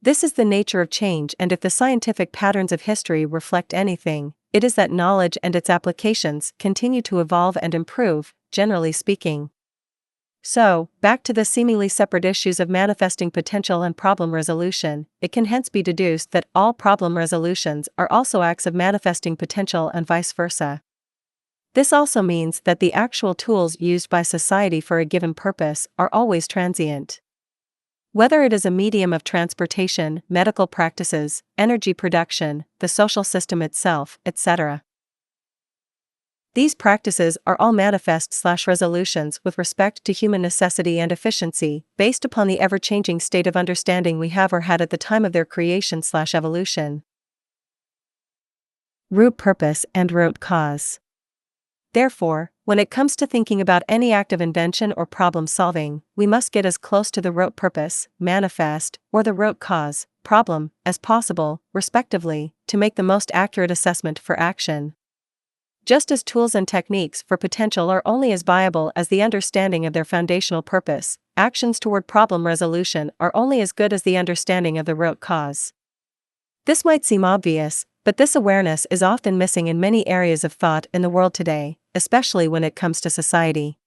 This is the nature of change, and if the scientific patterns of history reflect anything, it is that knowledge and its applications continue to evolve and improve, generally speaking. So, back to the seemingly separate issues of manifesting potential and problem resolution, it can hence be deduced that all problem resolutions are also acts of manifesting potential and vice versa. This also means that the actual tools used by society for a given purpose are always transient. Whether it is a medium of transportation, medical practices, energy production, the social system itself, etc. These practices are all manifest/resolutions with respect to human necessity and efficiency, based upon the ever-changing state of understanding we have or had at the time of their creation/evolution. Root purpose and root cause. Therefore, when it comes to thinking about any act of invention or problem solving, we must get as close to the root purpose, manifest, or the root cause, problem, as possible, respectively, to make the most accurate assessment for action. Just as tools and techniques for potential are only as viable as the understanding of their foundational purpose, actions toward problem resolution are only as good as the understanding of the root cause. This might seem obvious, but this awareness is often missing in many areas of thought in the world today, especially when it comes to society.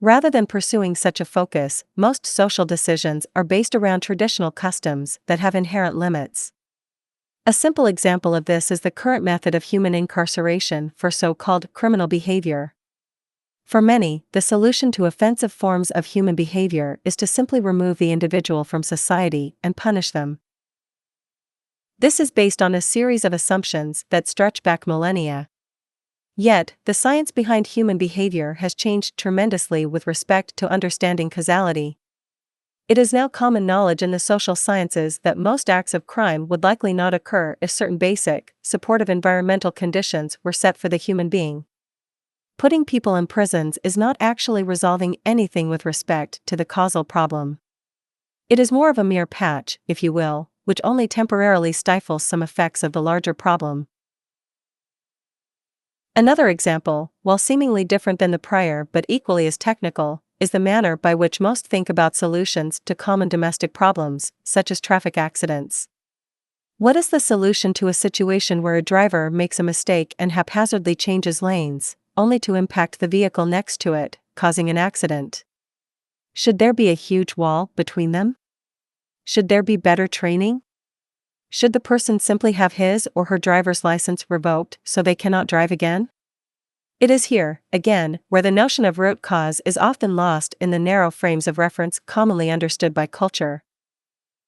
Rather than pursuing such a focus, most social decisions are based around traditional customs that have inherent limits. A simple example of this is the current method of human incarceration for so-called criminal behavior. For many, the solution to offensive forms of human behavior is to simply remove the individual from society and punish them. This is based on a series of assumptions that stretch back millennia. Yet, the science behind human behavior has changed tremendously with respect to understanding causality. It is now common knowledge in the social sciences that most acts of crime would likely not occur if certain basic, supportive environmental conditions were set for the human being. Putting people in prisons is not actually resolving anything with respect to the causal problem. It is more of a mere patch, if you will, which only temporarily stifles some effects of the larger problem. Another example, while seemingly different than the prior but equally as technical, is the manner by which most think about solutions to common domestic problems, such as traffic accidents. What is the solution to a situation where a driver makes a mistake and haphazardly changes lanes, only to impact the vehicle next to it, causing an accident? Should there be a huge wall between them? Should there be better training? Should the person simply have his or her driver's license revoked so they cannot drive again? It is here, again, where the notion of root cause is often lost in the narrow frames of reference commonly understood by culture.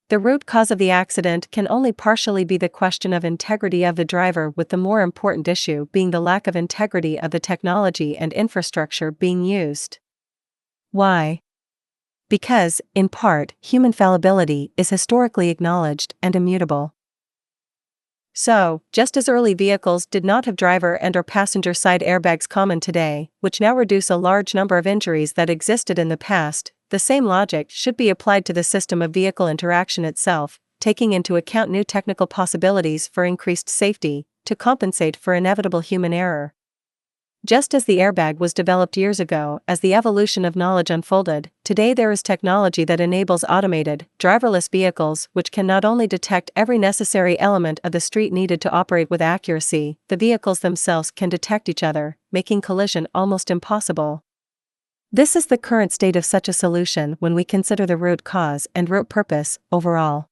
The root cause of the accident can only partially be the question of integrity of the driver, with the more important issue being the lack of integrity of the technology and infrastructure being used. Why? Because, in part, human fallibility is historically acknowledged and immutable. So, just as early vehicles did not have driver and/or passenger side airbags common today, which now reduce a large number of injuries that existed in the past, the same logic should be applied to the system of vehicle interaction itself, taking into account new technical possibilities for increased safety, to compensate for inevitable human error. Just as the airbag was developed years ago as the evolution of knowledge unfolded, today there is technology that enables automated, driverless vehicles which can not only detect every necessary element of the street needed to operate with accuracy, the vehicles themselves can detect each other, making collision almost impossible. This is the current state of such a solution when we consider the root cause and root purpose overall.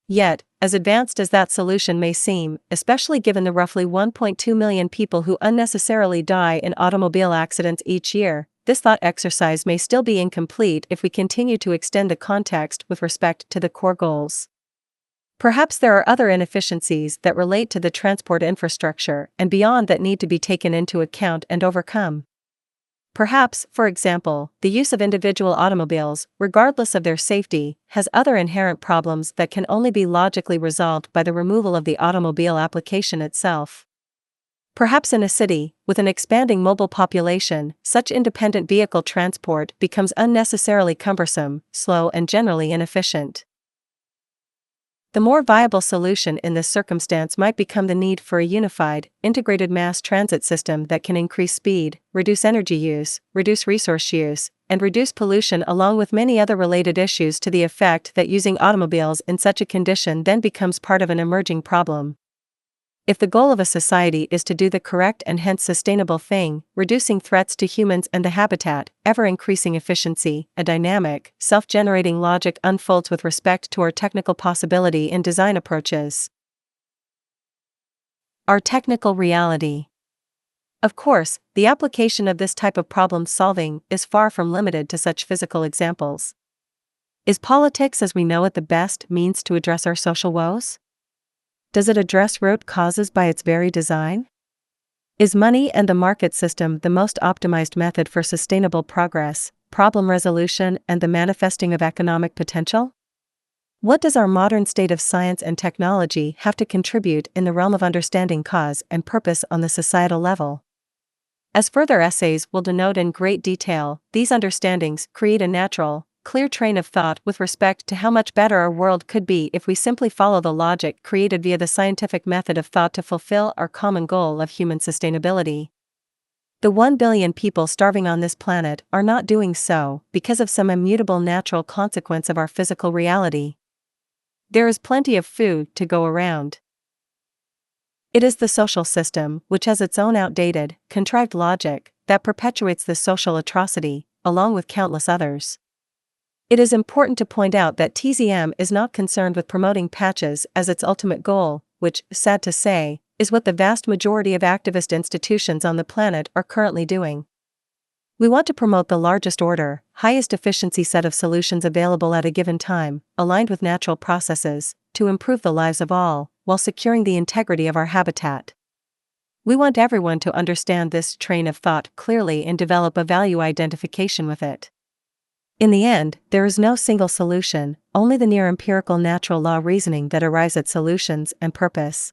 Yet, as advanced as that solution may seem, especially given the roughly 1.2 million people who unnecessarily die in automobile accidents each year, this thought exercise may still be incomplete if we continue to extend the context with respect to the core goals. Perhaps there are other inefficiencies that relate to the transport infrastructure and beyond that need to be taken into account and overcome. Perhaps, for example, the use of individual automobiles, regardless of their safety, has other inherent problems that can only be logically resolved by the removal of the automobile application itself. Perhaps in a city, with an expanding mobile population, such independent vehicle transport becomes unnecessarily cumbersome, slow, and generally inefficient. The more viable solution in this circumstance might become the need for a unified, integrated mass transit system that can increase speed, reduce energy use, reduce resource use, and reduce pollution, along with many other related issues, to the effect that using automobiles in such a condition then becomes part of an emerging problem. If the goal of a society is to do the correct and hence sustainable thing, reducing threats to humans and the habitat, ever-increasing efficiency, a dynamic, self-generating logic unfolds with respect to our technical possibility in design approaches. Our technical reality. Of course, the application of this type of problem solving is far from limited to such physical examples. Is politics as we know it the best means to address our social woes? Does it address root causes by its very design? Is money and the market system the most optimized method for sustainable progress, problem resolution, and the manifesting of economic potential? What does our modern state of science and technology have to contribute in the realm of understanding cause and purpose on the societal level? As further essays will denote in great detail, these understandings create a natural, clear train of thought with respect to how much better our world could be if we simply follow the logic created via the scientific method of thought to fulfill our common goal of human sustainability. The 1 billion people starving on this planet are not doing so because of some immutable natural consequence of our physical reality. There is plenty of food to go around. It is the social system, which has its own outdated, contrived logic, that perpetuates this social atrocity, along with countless others. It is important to point out that TZM is not concerned with promoting patches as its ultimate goal, which, sad to say, is what the vast majority of activist institutions on the planet are currently doing. We want to promote the largest order, highest efficiency set of solutions available at a given time, aligned with natural processes, to improve the lives of all, while securing the integrity of our habitat. We want everyone to understand this train of thought clearly and develop a value identification with it. In the end, there is no single solution, only the near-empirical natural law reasoning that arrives at solutions and purpose.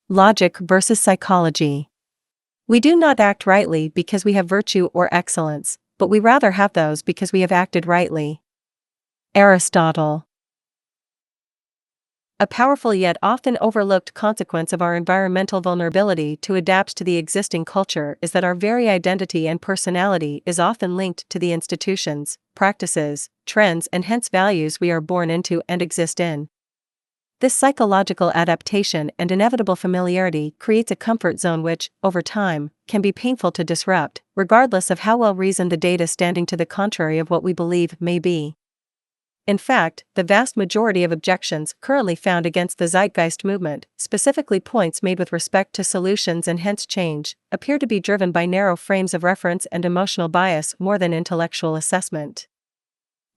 Logic versus psychology. We do not act rightly because we have virtue or excellence, but we rather have those because we have acted rightly. Aristotle. A powerful yet often overlooked consequence of our environmental vulnerability to adapt to the existing culture is that our very identity and personality is often linked to the institutions, practices, trends, and hence values we are born into and exist in. This psychological adaptation and inevitable familiarity creates a comfort zone which, over time, can be painful to disrupt, regardless of how well reasoned the data standing to the contrary of what we believe may be. In fact, the vast majority of objections currently found against the Zeitgeist movement, specifically points made with respect to solutions and hence change, appear to be driven by narrow frames of reference and emotional bias more than intellectual assessment.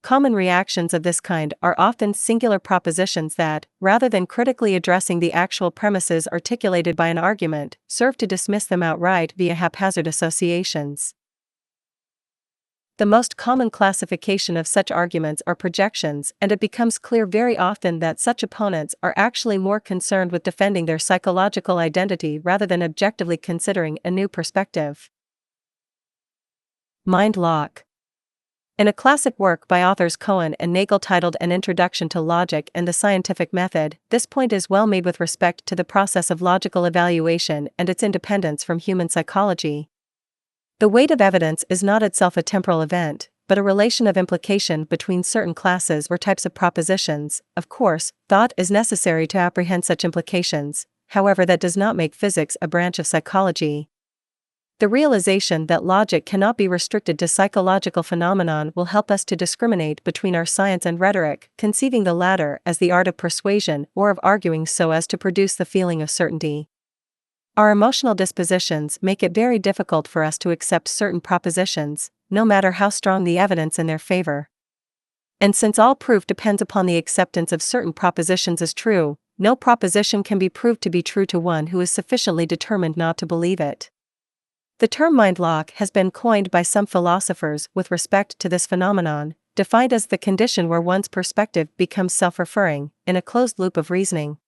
Common reactions of this kind are often singular propositions that, rather than critically addressing the actual premises articulated by an argument, serve to dismiss them outright via haphazard associations. The most common classification of such arguments are projections, and it becomes clear very often that such opponents are actually more concerned with defending their psychological identity rather than objectively considering a new perspective. Mind lock. In a classic work by authors Cohen and Nagel titled An Introduction to Logic and the Scientific Method, this point is well made with respect to the process of logical evaluation and its independence from human psychology. The weight of evidence is not itself a temporal event, but a relation of implication between certain classes or types of propositions. Of course, thought is necessary to apprehend such implications, however, that does not make physics a branch of psychology. The realization that logic cannot be restricted to psychological phenomenon will help us to discriminate between our science and rhetoric, conceiving the latter as the art of persuasion or of arguing so as to produce the feeling of certainty. Our emotional dispositions make it very difficult for us to accept certain propositions, no matter how strong the evidence in their favor. And since all proof depends upon the acceptance of certain propositions as true, no proposition can be proved to be true to one who is sufficiently determined not to believe it. The term mind lock has been coined by some philosophers with respect to this phenomenon, defined as the condition where one's perspective becomes self-referring, in a closed loop of reasoning.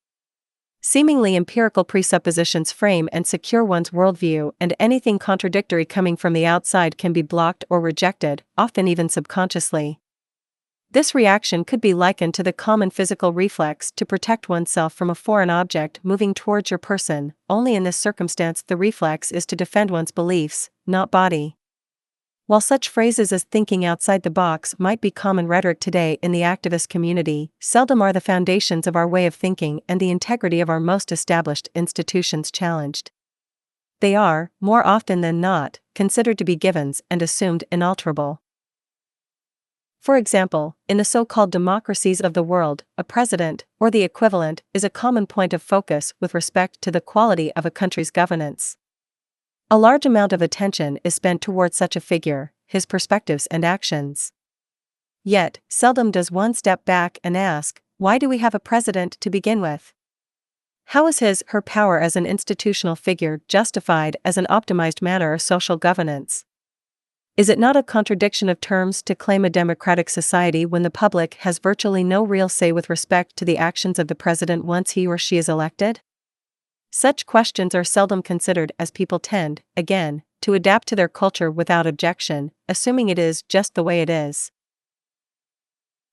Seemingly empirical presuppositions frame and secure one's worldview, and anything contradictory coming from the outside can be blocked or rejected, often even subconsciously. This reaction could be likened to the common physical reflex to protect oneself from a foreign object moving towards your person, only in this circumstance the reflex is to defend one's beliefs, not body. While such phrases as thinking outside the box might be common rhetoric today in the activist community, seldom are the foundations of our way of thinking and the integrity of our most established institutions challenged. They are, more often than not, considered to be givens and assumed inalterable. For example, in the so-called democracies of the world, a president, or the equivalent, is a common point of focus with respect to the quality of a country's governance. A large amount of attention is spent towards such a figure, his perspectives and actions. Yet, seldom does one step back and ask, why do we have a president to begin with? How is her power as an institutional figure justified as an optimized manner of social governance? Is it not a contradiction of terms to claim a democratic society when the public has virtually no real say with respect to the actions of the president once he or she is elected? Such questions are seldom considered, as people tend, again, to adapt to their culture without objection, assuming it is just the way it is.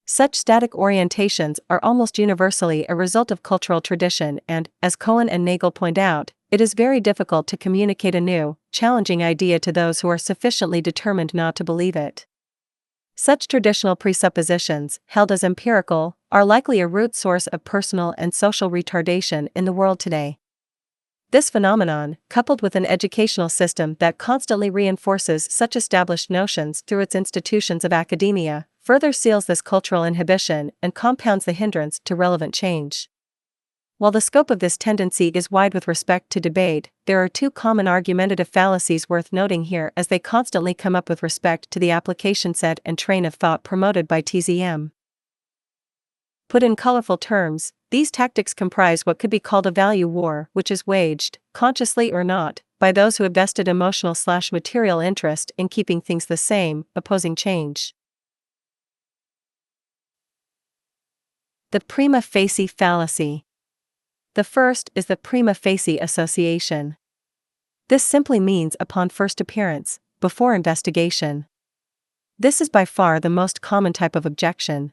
Such static orientations are almost universally a result of cultural tradition and, as Cohen and Nagel point out, it is very difficult to communicate a new, challenging idea to those who are sufficiently determined not to believe it. Such traditional presuppositions, held as empirical, are likely a root source of personal and social retardation in the world today. This phenomenon, coupled with an educational system that constantly reinforces such established notions through its institutions of academia, further seals this cultural inhibition and compounds the hindrance to relevant change. While the scope of this tendency is wide with respect to debate, there are two common argumentative fallacies worth noting here as they constantly come up with respect to the application set and train of thought promoted by TZM. Put in colorful terms, these tactics comprise what could be called a value war, which is waged, consciously or not, by those who have vested emotional/material interest in keeping things the same, opposing change. The prima facie fallacy. The first is the prima facie association. This simply means upon first appearance, before investigation. This is by far the most common type of objection.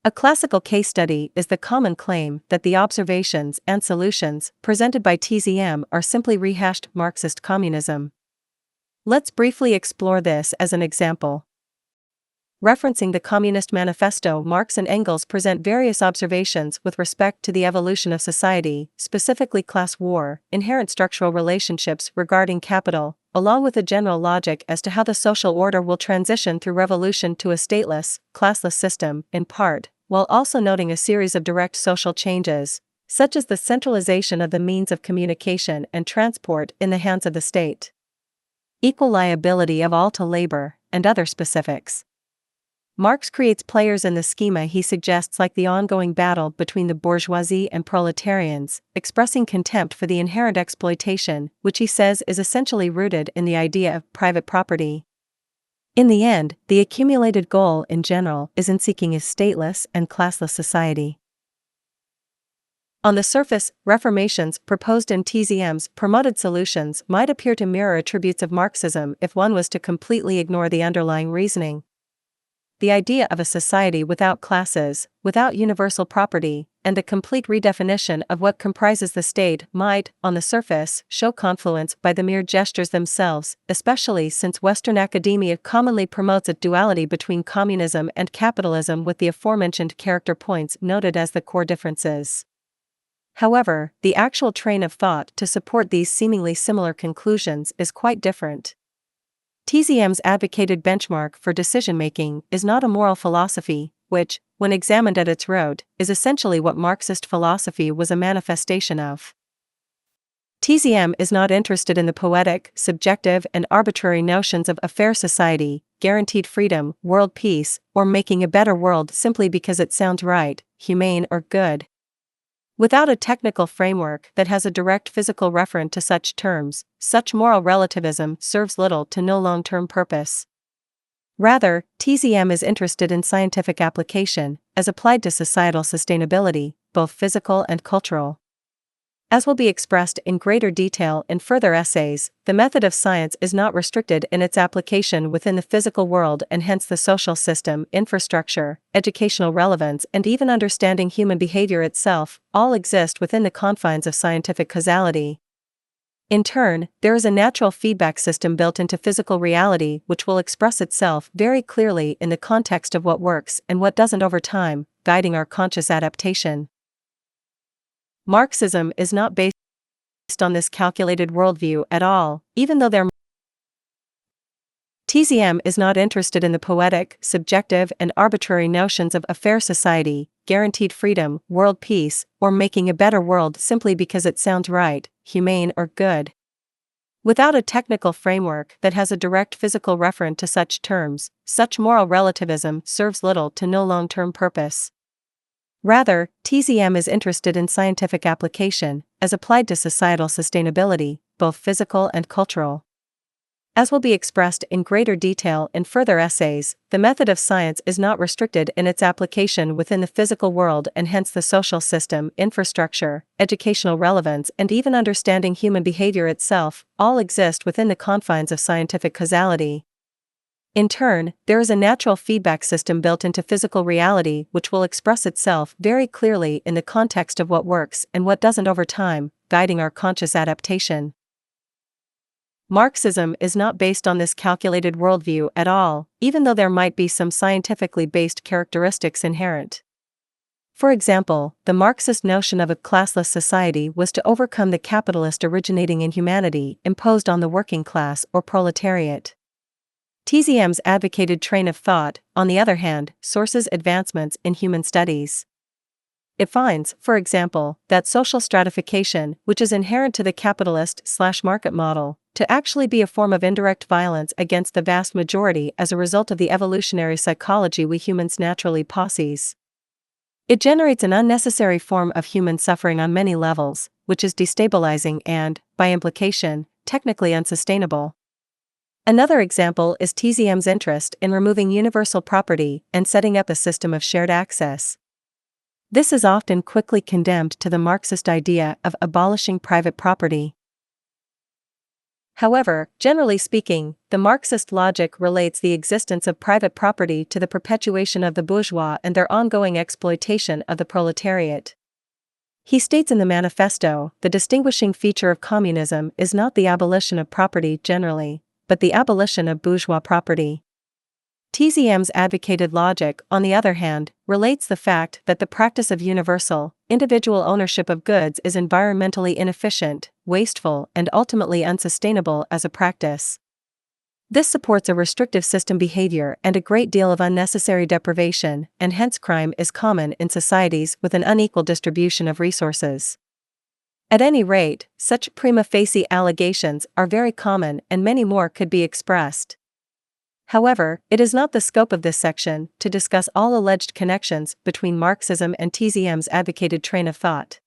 A classical case study is the common claim that the observations and solutions presented by TZM are simply rehashed Marxist communism. Let's briefly explore this as an example. Referencing the Communist Manifesto, Marx and Engels present various observations with respect to the evolution of society, specifically class war, inherent structural relationships regarding capital, along with a general logic as to how the social order will transition through revolution to a stateless, classless system, in part, while also noting a series of direct social changes, such as the centralization of the means of communication and transport in the hands of the state, equal liability of all to labor, and other specifics. Marx creates players in the schema he suggests like the ongoing battle between the bourgeoisie and proletarians, expressing contempt for the inherent exploitation, which he says is essentially rooted in the idea of private property. In the end, the accumulated goal in general is in seeking a stateless and classless society. On the surface, reformations proposed in TZM's promoted solutions might appear to mirror attributes of Marxism if one was to completely ignore the underlying reasoning. The idea of a society without classes, without universal property, and a complete redefinition of what comprises the state might, on the surface, show confluence by the mere gestures themselves, especially since Western academia commonly promotes a duality between communism and capitalism with the aforementioned character points noted as the core differences. However, the actual train of thought to support these seemingly similar conclusions is quite different. TZM's advocated benchmark for decision-making is not a moral philosophy, which, when examined at its root, is essentially what Marxist philosophy was a manifestation of. TZM is not interested in the poetic, subjective, and arbitrary notions of a fair society, guaranteed freedom, world peace, or making a better world simply because it sounds right, humane, or good. Without a technical framework that has a direct physical referent to such terms, such moral relativism serves little to no long-term purpose. Rather, TZM is interested in scientific application, as applied to societal sustainability, both physical and cultural. As will be expressed in greater detail in further essays, the method of science is not restricted in its application within the physical world, and hence the social system, infrastructure, educational relevance, and even understanding human behavior itself, all exist within the confines of scientific causality. In turn, there is a natural feedback system built into physical reality which will express itself very clearly in the context of what works and what doesn't over time, guiding our conscious adaptation. Marxism is not based on this calculated worldview at all, even though TZM is not interested in the poetic, subjective, and arbitrary notions of a fair society, guaranteed freedom, world peace, or making a better world simply because it sounds right, humane, or good. Without a technical framework that has a direct physical referent to such terms, such moral relativism serves little to no long-term purpose. Rather, TZM is interested in scientific application, as applied to societal sustainability, both physical and cultural. As will be expressed in greater detail in further essays, the method of science is not restricted in its application within the physical world, and hence the social system, infrastructure, educational relevance, and even understanding human behavior itself, all exist within the confines of scientific causality. In turn, there is a natural feedback system built into physical reality which will express itself very clearly in the context of what works and what doesn't over time, guiding our conscious adaptation. Marxism is not based on this calculated worldview at all, even though there might be some scientifically based characteristics inherent. For example, the Marxist notion of a classless society was to overcome the capitalist originating inhumanity imposed on the working class or proletariat. TZM's advocated train of thought, on the other hand, sources advancements in human studies. It finds, for example, that social stratification, which is inherent to the capitalist/market model, to actually be a form of indirect violence against the vast majority as a result of the evolutionary psychology we humans naturally possess. It generates an unnecessary form of human suffering on many levels, which is destabilizing and, by implication, technically unsustainable. Another example is TZM's interest in removing universal property and setting up a system of shared access. This is often quickly condemned to the Marxist idea of abolishing private property. However, generally speaking, the Marxist logic relates the existence of private property to the perpetuation of the bourgeois and their ongoing exploitation of the proletariat. He states in the manifesto, the distinguishing feature of communism is not the abolition of property generally, but the abolition of bourgeois property. TZM's advocated logic, on the other hand, relates the fact that the practice of universal, individual ownership of goods is environmentally inefficient, wasteful, and ultimately unsustainable as a practice. This supports a restrictive system behavior and a great deal of unnecessary deprivation, and hence crime is common in societies with an unequal distribution of resources. At any rate, such prima facie allegations are very common, and many more could be expressed. However, it is not the scope of this section to discuss all alleged connections between Marxism and TZM's advocated train of thought.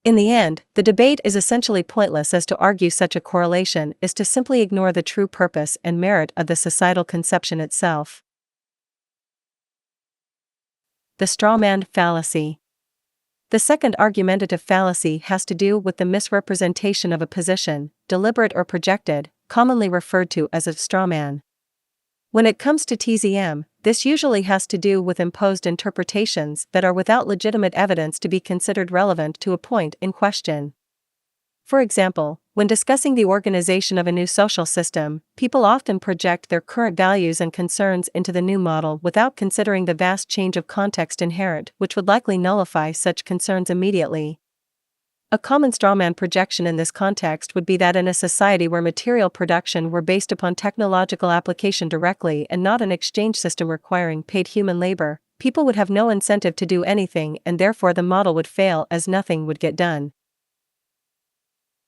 In the end, the debate is essentially pointless, as to argue such a correlation is to simply ignore the true purpose and merit of the societal conception itself. The strawman fallacy. The second argumentative fallacy has to do with the misrepresentation of a position, deliberate or projected, commonly referred to as a strawman. When it comes to TZM, this usually has to do with imposed interpretations that are without legitimate evidence to be considered relevant to a point in question. For example, when discussing the organization of a new social system, people often project their current values and concerns into the new model without considering the vast change of context inherent, which would likely nullify such concerns immediately. A common strawman projection in this context would be that in a society where material production were based upon technological application directly and not an exchange system requiring paid human labor, people would have no incentive to do anything, and therefore the model would fail as nothing would get done.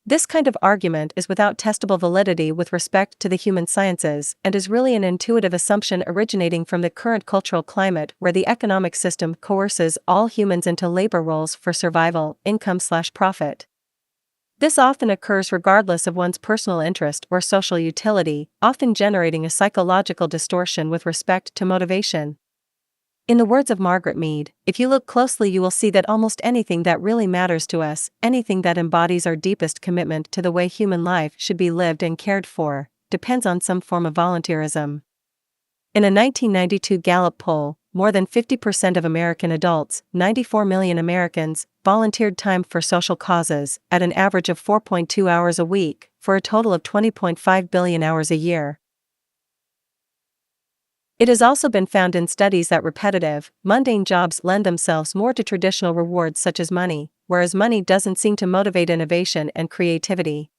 This kind of argument is without testable validity with respect to the human sciences, and is really an intuitive assumption originating from the current cultural climate where the economic system coerces all humans into labor roles for survival, income/profit. This often occurs regardless of one's personal interest or social utility, often generating a psychological distortion with respect to motivation. In the words of Margaret Mead, if you look closely you will see that almost anything that really matters to us, anything that embodies our deepest commitment to the way human life should be lived and cared for, depends on some form of volunteerism. In a 1992 Gallup poll, more than 50% of American adults, 94 million Americans, volunteered time for social causes, at an average of 4.2 hours a week, for a total of 20.5 billion hours a year. It has also been found in studies that repetitive, mundane jobs lend themselves more to traditional rewards such as money, whereas money doesn't seem to motivate innovation and creativity.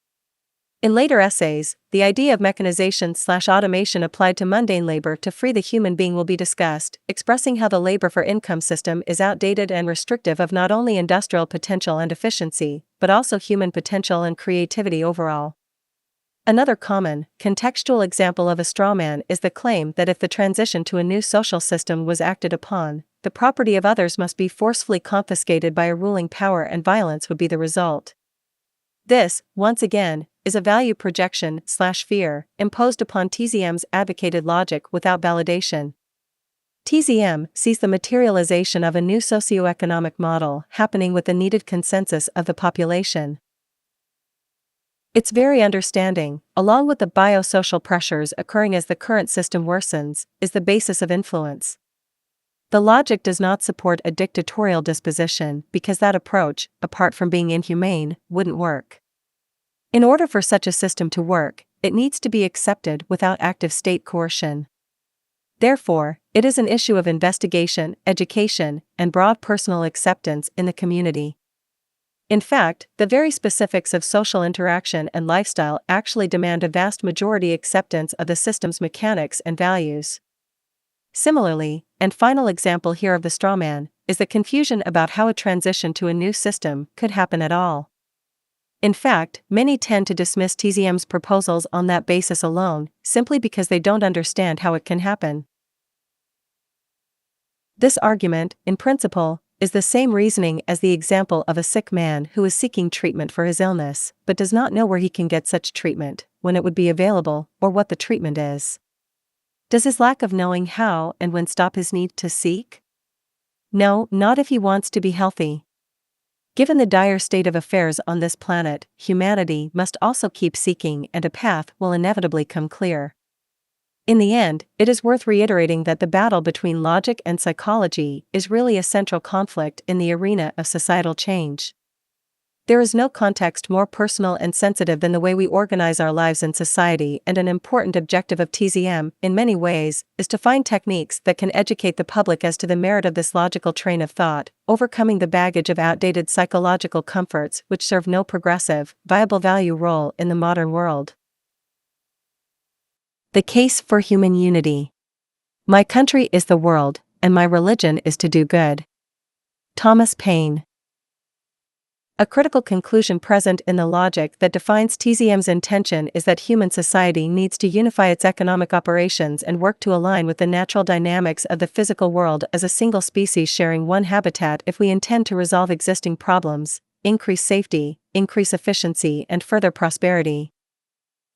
In later essays, the idea of mechanization/automation applied to mundane labor to free the human being will be discussed, expressing how the labor for income system is outdated and restrictive of not only industrial potential and efficiency, but also human potential and creativity overall. Another common, contextual example of a strawman is the claim that if the transition to a new social system was acted upon, the the property of others must be forcefully confiscated by a ruling power and violence would be the result. This, once again, is a value projection/fear imposed upon TZM's advocated logic without validation. TZM sees the materialization of a new socioeconomic model happening with the needed consensus of the population. Its very understanding, along with the biosocial pressures occurring as the current system worsens, is the basis of influence. The logic does not support a dictatorial disposition because that approach, apart from being inhumane, wouldn't work. In order for such a system to work, it needs to be accepted without active state coercion. Therefore, it is an issue of investigation, education, and broad personal acceptance in the community. In fact, the very specifics of social interaction and lifestyle actually demand a vast majority acceptance of the system's mechanics and values. Similarly, and final example here of the strawman, is the confusion about how a transition to a new system could happen at all. In fact, many tend to dismiss TZM's proposals on that basis alone, simply because they don't understand how it can happen. This argument, in principle, is the same reasoning as the example of a sick man who is seeking treatment for his illness, but does not know where he can get such treatment, when it would be available, or what the treatment is. Does his lack of knowing how and when stop his need to seek? No, not if he wants to be healthy. Given the dire state of affairs on this planet, humanity must also keep seeking, and a path will inevitably come clear. In the end, it is worth reiterating that the battle between logic and psychology is really a central conflict in the arena of societal change. There is no context more personal and sensitive than the way we organize our lives in society, and an important objective of TZM, in many ways, is to find techniques that can educate the public as to the merit of this logical train of thought, overcoming the baggage of outdated psychological comforts which serve no progressive, viable value role in the modern world. The case for human unity. My country is the world, and my religion is to do good. Thomas Paine. A critical conclusion present in the logic that defines TZM's intention is that human society needs to unify its economic operations and work to align with the natural dynamics of the physical world as a single species sharing one habitat if we intend to resolve existing problems, increase safety, increase efficiency, and further prosperity.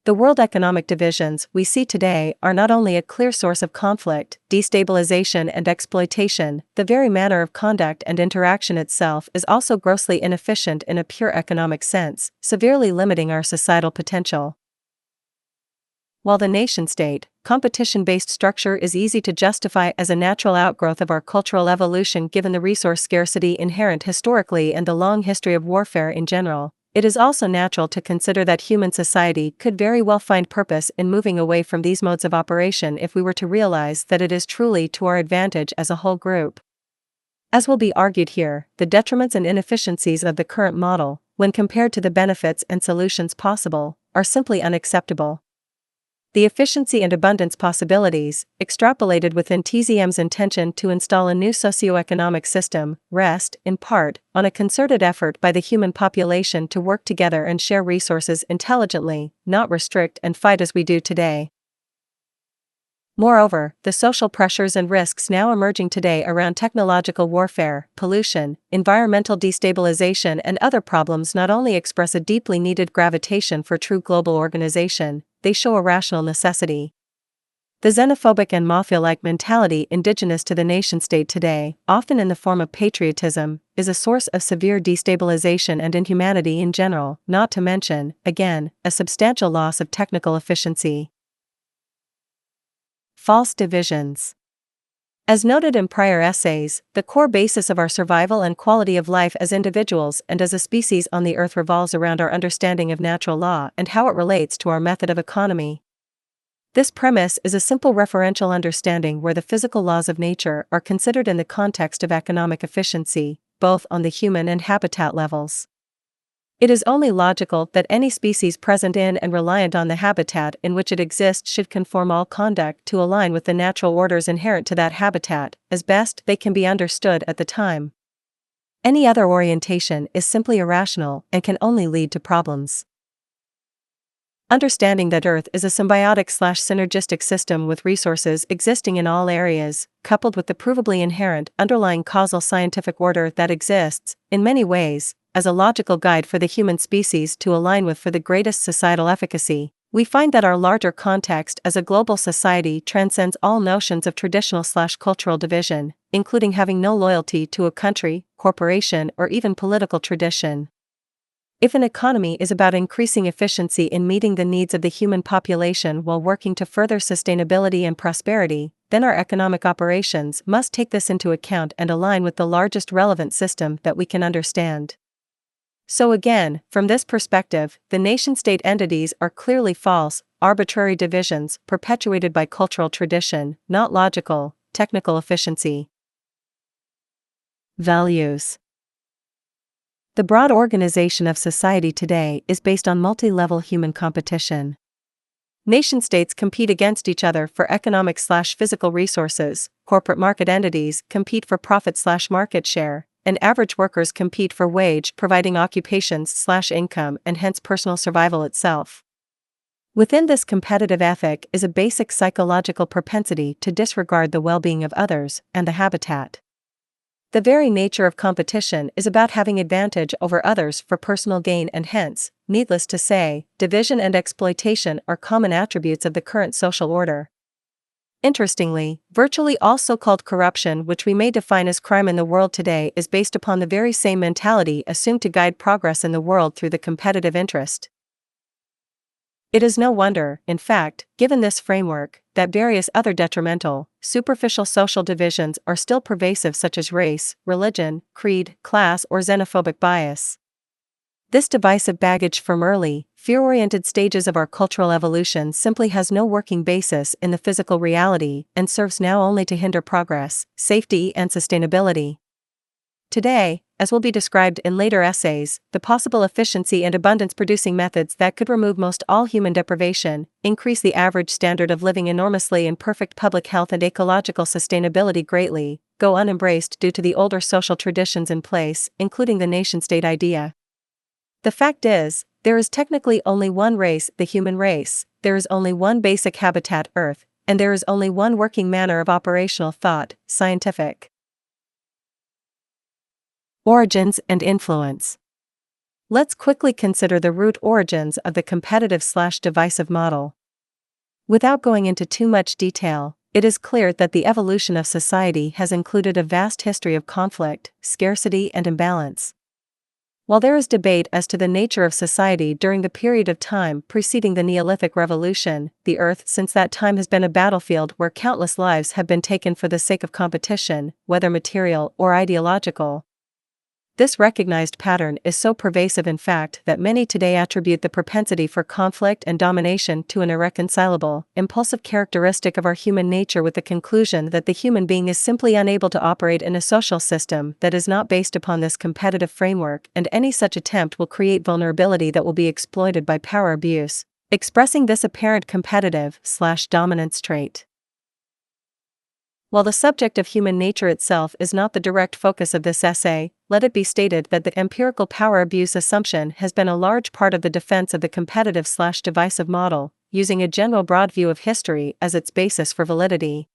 The world economic divisions we see today are not only a clear source of conflict, destabilization, and exploitation, the very manner of conduct and interaction itself is also grossly inefficient in a pure economic sense, severely limiting our societal potential. While the nation-state, competition-based structure is easy to justify as a natural outgrowth of our cultural evolution given the resource scarcity inherent historically and the long history of warfare in general, it is also natural to consider that human society could very well find purpose in moving away from these modes of operation if we were to realize that it is truly to our advantage as a whole group. As will be argued here, the detriments and inefficiencies of the current model, when compared to the benefits and solutions possible, are simply unacceptable. The efficiency and abundance possibilities, extrapolated within TZM's intention to install a new socioeconomic system, rest, in part, on a concerted effort by the human population to work together and share resources intelligently, not restrict and fight as we do today. Moreover, the social pressures and risks now emerging today around technological warfare, pollution, environmental destabilization, and other problems not only express a deeply needed gravitation for true global organization, they show a rational necessity. The xenophobic and mafia-like mentality indigenous to the nation-state today, often in the form of patriotism, is a source of severe destabilization and inhumanity in general, not to mention, again, a substantial loss of technical efficiency. False divisions. As noted in prior essays, the core basis of our survival and quality of life as individuals and as a species on the Earth revolves around our understanding of natural law and how it relates to our method of economy. This premise is a simple referential understanding where the physical laws of nature are considered in the context of economic efficiency, both on the human and habitat levels. It is only logical that any species present in and reliant on the habitat in which it exists should conform all conduct to align with the natural orders inherent to that habitat, as best they can be understood at the time. Any other orientation is simply irrational and can only lead to problems. Understanding that Earth is a symbiotic/synergistic system with resources existing in all areas, coupled with the provably inherent underlying causal scientific order that exists, in many ways, as a logical guide for the human species to align with for the greatest societal efficacy, we find that our larger context as a global society transcends all notions of traditional/cultural division, including having no loyalty to a country, corporation, or even political tradition. If an economy is about increasing efficiency in meeting the needs of the human population while working to further sustainability and prosperity, then our economic operations must take this into account and align with the largest relevant system that we can understand. So again, from this perspective, the nation-state entities are clearly false, arbitrary divisions perpetuated by cultural tradition, not logical, technical efficiency. Values. The broad organization of society today is based on multi-level human competition. Nation-states compete against each other for economic/physical resources, corporate market entities compete for profit/market share, and average workers compete for wage-providing occupations/income and hence personal survival itself. Within this competitive ethic is a basic psychological propensity to disregard the well-being of others and the habitat. The very nature of competition is about having advantage over others for personal gain, and hence, needless to say, division and exploitation are common attributes of the current social order. Interestingly, virtually all so-called corruption which we may define as crime in the world today is based upon the very same mentality assumed to guide progress in the world through the competitive interest. It is no wonder, in fact, given this framework, that various other detrimental, superficial social divisions are still pervasive, such as race, religion, creed, class, or xenophobic bias. This divisive baggage from early, fear-oriented stages of our cultural evolution simply has no working basis in the physical reality and serves now only to hinder progress, safety, and sustainability. Today, as will be described in later essays, the possible efficiency and abundance-producing methods that could remove most all human deprivation, increase the average standard of living enormously, and perfect public health and ecological sustainability greatly, go unembraced due to the older social traditions in place, including the nation-state idea. The fact is, there is technically only one race, the human race, there is only one basic habitat, Earth, and there is only one working manner of operational thought, scientific. Origins and influence. Let's quickly consider the root origins of the competitive/divisive model. Without going into too much detail, it is clear that the evolution of society has included a vast history of conflict, scarcity, and imbalance. While there is debate as to the nature of society during the period of time preceding the Neolithic Revolution, the Earth since that time has been a battlefield where countless lives have been taken for the sake of competition, whether material or ideological. This recognized pattern is so pervasive, in fact, that many today attribute the propensity for conflict and domination to an irreconcilable, impulsive characteristic of our human nature, with the conclusion that the human being is simply unable to operate in a social system that is not based upon this competitive framework, and any such attempt will create vulnerability that will be exploited by power abuse, expressing this apparent competitive/dominance trait. While the subject of human nature itself is not the direct focus of this essay, let it be stated that the empirical power abuse assumption has been a large part of the defense of the competitive/divisive model, using a general broad view of history as its basis for validity.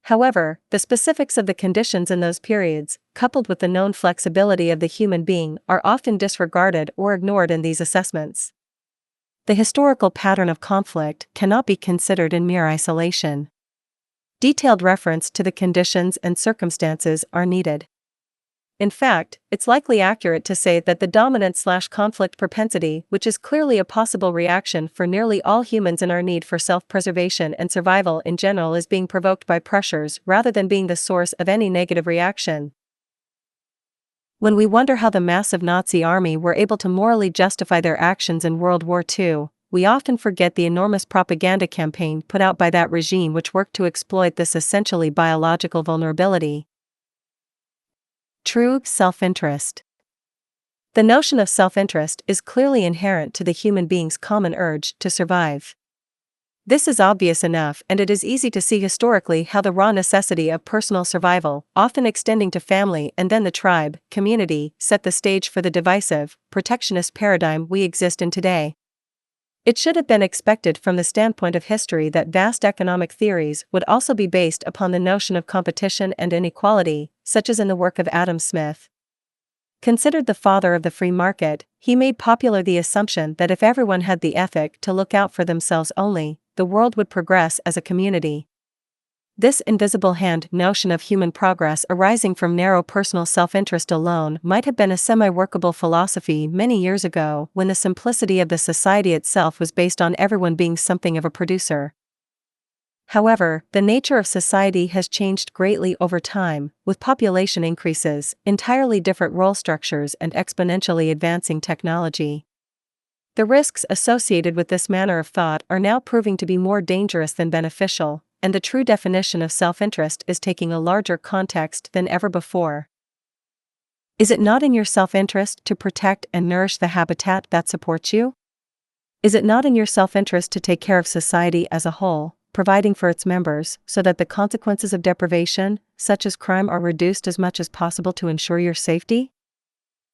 However, the specifics of the conditions in those periods, coupled with the known flexibility of the human being, are often disregarded or ignored in these assessments. The historical pattern of conflict cannot be considered in mere isolation. Detailed reference to the conditions and circumstances are needed. In fact, it's likely accurate to say that the dominant/conflict propensity, which is clearly a possible reaction for nearly all humans in our need for self-preservation and survival in general, is being provoked by pressures rather than being the source of any negative reaction. When we wonder how the massive Nazi army were able to morally justify their actions in World War II, we often forget the enormous propaganda campaign put out by that regime, which worked to exploit this essentially biological vulnerability. True self-interest. The notion of self-interest is clearly inherent to the human being's common urge to survive. This is obvious enough, and it is easy to see historically how the raw necessity of personal survival, often extending to family and then the tribe, community, set the stage for the divisive, protectionist paradigm we exist in today. It should have been expected from the standpoint of history that vast economic theories would also be based upon the notion of competition and inequality, such as in the work of Adam Smith. Considered the father of the free market, he made popular the assumption that if everyone had the ethic to look out for themselves only, the world would progress as a community. This invisible hand notion of human progress arising from narrow personal self-interest alone might have been a semi-workable philosophy many years ago when the simplicity of the society itself was based on everyone being something of a producer. However, the nature of society has changed greatly over time, with population increases, entirely different role structures, and exponentially advancing technology. The risks associated with this manner of thought are now proving to be more dangerous than beneficial, and the true definition of self-interest is taking a larger context than ever before. Is it not in your self-interest to protect and nourish the habitat that supports you? Is it not in your self-interest to take care of society as a whole, providing for its members so that the consequences of deprivation, such as crime, are reduced as much as possible to ensure your safety?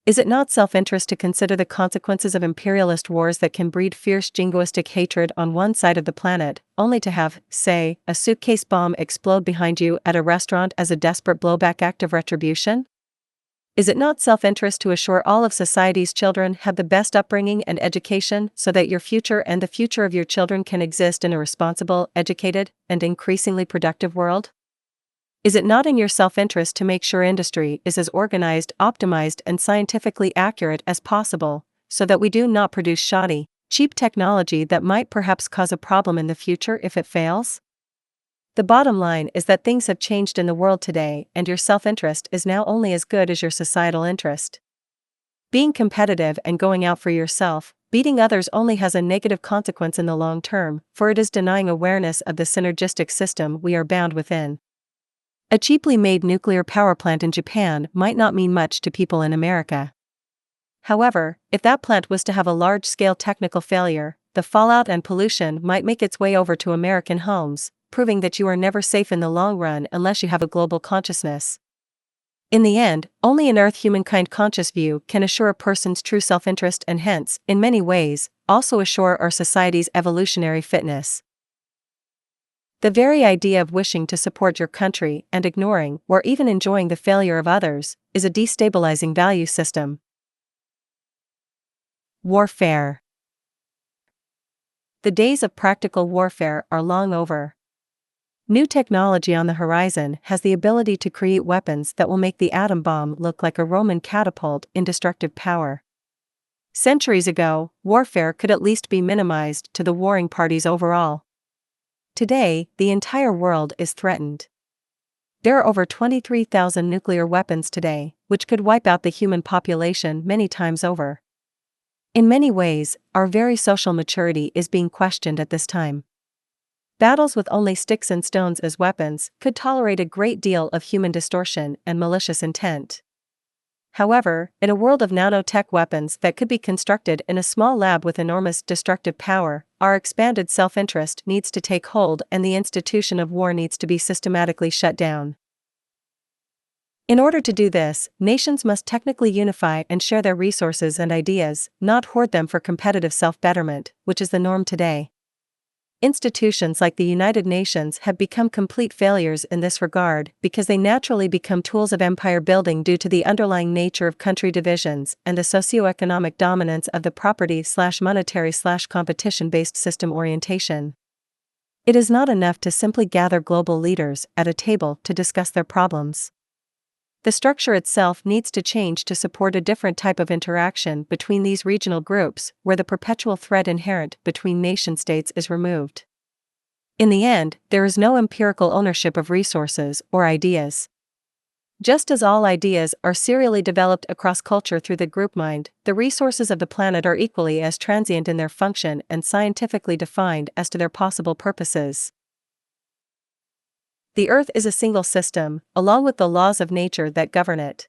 Is it not self-interest to consider the consequences of imperialist wars that can breed fierce jingoistic hatred on one side of the planet, only to have, say, a suitcase bomb explode behind you at a restaurant as a desperate blowback act of retribution? Is it not self-interest to assure all of society's children have the best upbringing and education so that your future and the future of your children can exist in a responsible, educated, and increasingly productive world? Is it not in your self-interest to make sure industry is as organized, optimized, and scientifically accurate as possible, so that we do not produce shoddy, cheap technology that might perhaps cause a problem in the future if it fails? The bottom line is that things have changed in the world today, and your self-interest is now only as good as your societal interest. Being competitive and going out for yourself, beating others only has a negative consequence in the long term, for it is denying awareness of the synergistic system we are bound within. A cheaply made nuclear power plant in Japan might not mean much to people in America. However, if that plant was to have a large-scale technical failure, the fallout and pollution might make its way over to American homes, proving that you are never safe in the long run unless you have a global consciousness. In the end, only an Earth humankind conscious view can assure a person's true self-interest and hence, in many ways, also assure our society's evolutionary fitness. The very idea of wishing to support your country and ignoring, or even enjoying the failure of others, is a destabilizing value system. Warfare. The days of practical warfare are long over. New technology on the horizon has the ability to create weapons that will make the atom bomb look like a Roman catapult in destructive power. Centuries ago, warfare could at least be minimized to the warring parties overall. Today, the entire world is threatened. There are over 23,000 nuclear weapons today, which could wipe out the human population many times over. In many ways, our very social maturity is being questioned at this time. Battles with only sticks and stones as weapons could tolerate a great deal of human distortion and malicious intent. However, in a world of nanotech weapons that could be constructed in a small lab with enormous destructive power, our expanded self-interest needs to take hold and the institution of war needs to be systematically shut down. In order to do this, nations must technically unify and share their resources and ideas, not hoard them for competitive self-betterment, which is the norm today. Institutions like the United Nations have become complete failures in this regard because they naturally become tools of empire building due to the underlying nature of country divisions and the socioeconomic dominance of the property/monetary/competition-based system orientation. It is not enough to simply gather global leaders at a table to discuss their problems. The structure itself needs to change to support a different type of interaction between these regional groups, where the perpetual threat inherent between nation-states is removed. In the end, there is no empirical ownership of resources or ideas. Just as all ideas are serially developed across culture through the group mind, the resources of the planet are equally as transient in their function and scientifically defined as to their possible purposes. The Earth is a single system, along with the laws of nature that govern it.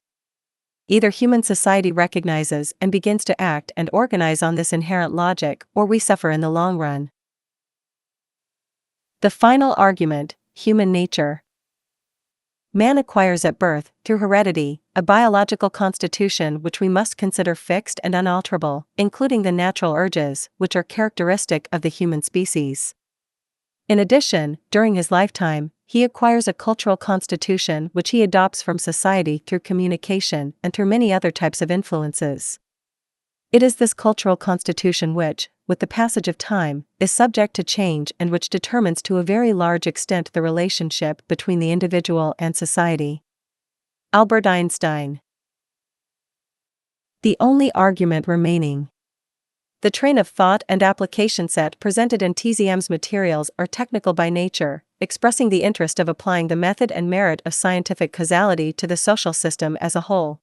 Either human society recognizes and begins to act and organize on this inherent logic, or we suffer in the long run. The final argument: human nature. Man acquires at birth, through heredity, a biological constitution which we must consider fixed and unalterable, including the natural urges, which are characteristic of the human species. In addition, during his lifetime, he acquires a cultural constitution which he adopts from society through communication and through many other types of influences. It is this cultural constitution which, with the passage of time, is subject to change and which determines to a very large extent the relationship between the individual and society. Albert Einstein. The only argument remaining. The train of thought and application set presented in TZM's materials are technical by nature, expressing the interest of applying the method and merit of scientific causality to the social system as a whole.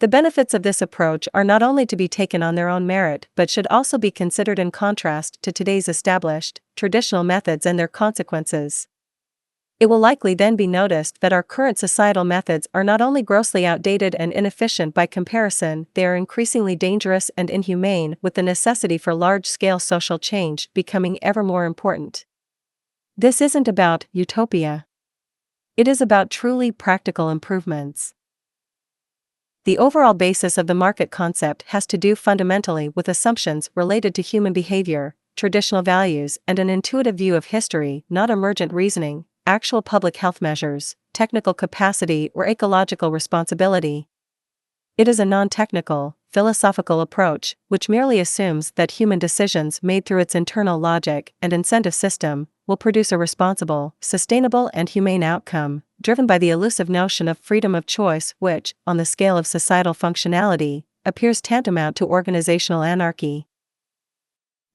The benefits of this approach are not only to be taken on their own merit but should also be considered in contrast to today's established, traditional methods and their consequences. It will likely then be noticed that our current societal methods are not only grossly outdated and inefficient by comparison, they are increasingly dangerous and inhumane, with the necessity for large-scale social change becoming ever more important. This isn't about utopia. It is about truly practical improvements. The overall basis of the market concept has to do fundamentally with assumptions related to human behavior, traditional values, and an intuitive view of history, not emergent reasoning, actual public health measures, technical capacity, or ecological responsibility. It is a non-technical, philosophical approach, which merely assumes that human decisions made through its internal logic and incentive system will produce a responsible, sustainable, and humane outcome, driven by the elusive notion of freedom of choice which, on the scale of societal functionality, appears tantamount to organizational anarchy.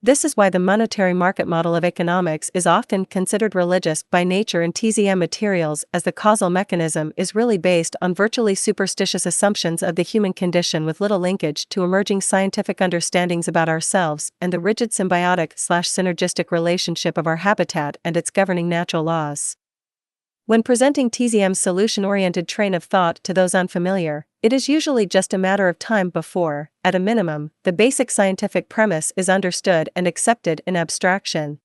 This is why the monetary market model of economics is often considered religious by nature in TZM materials, as the causal mechanism is really based on virtually superstitious assumptions of the human condition with little linkage to emerging scientific understandings about ourselves and the rigid symbiotic/synergistic relationship of our habitat and its governing natural laws. When presenting TZM's solution-oriented train of thought to those unfamiliar, it is usually just a matter of time before, at a minimum, the basic scientific premise is understood and accepted in abstraction.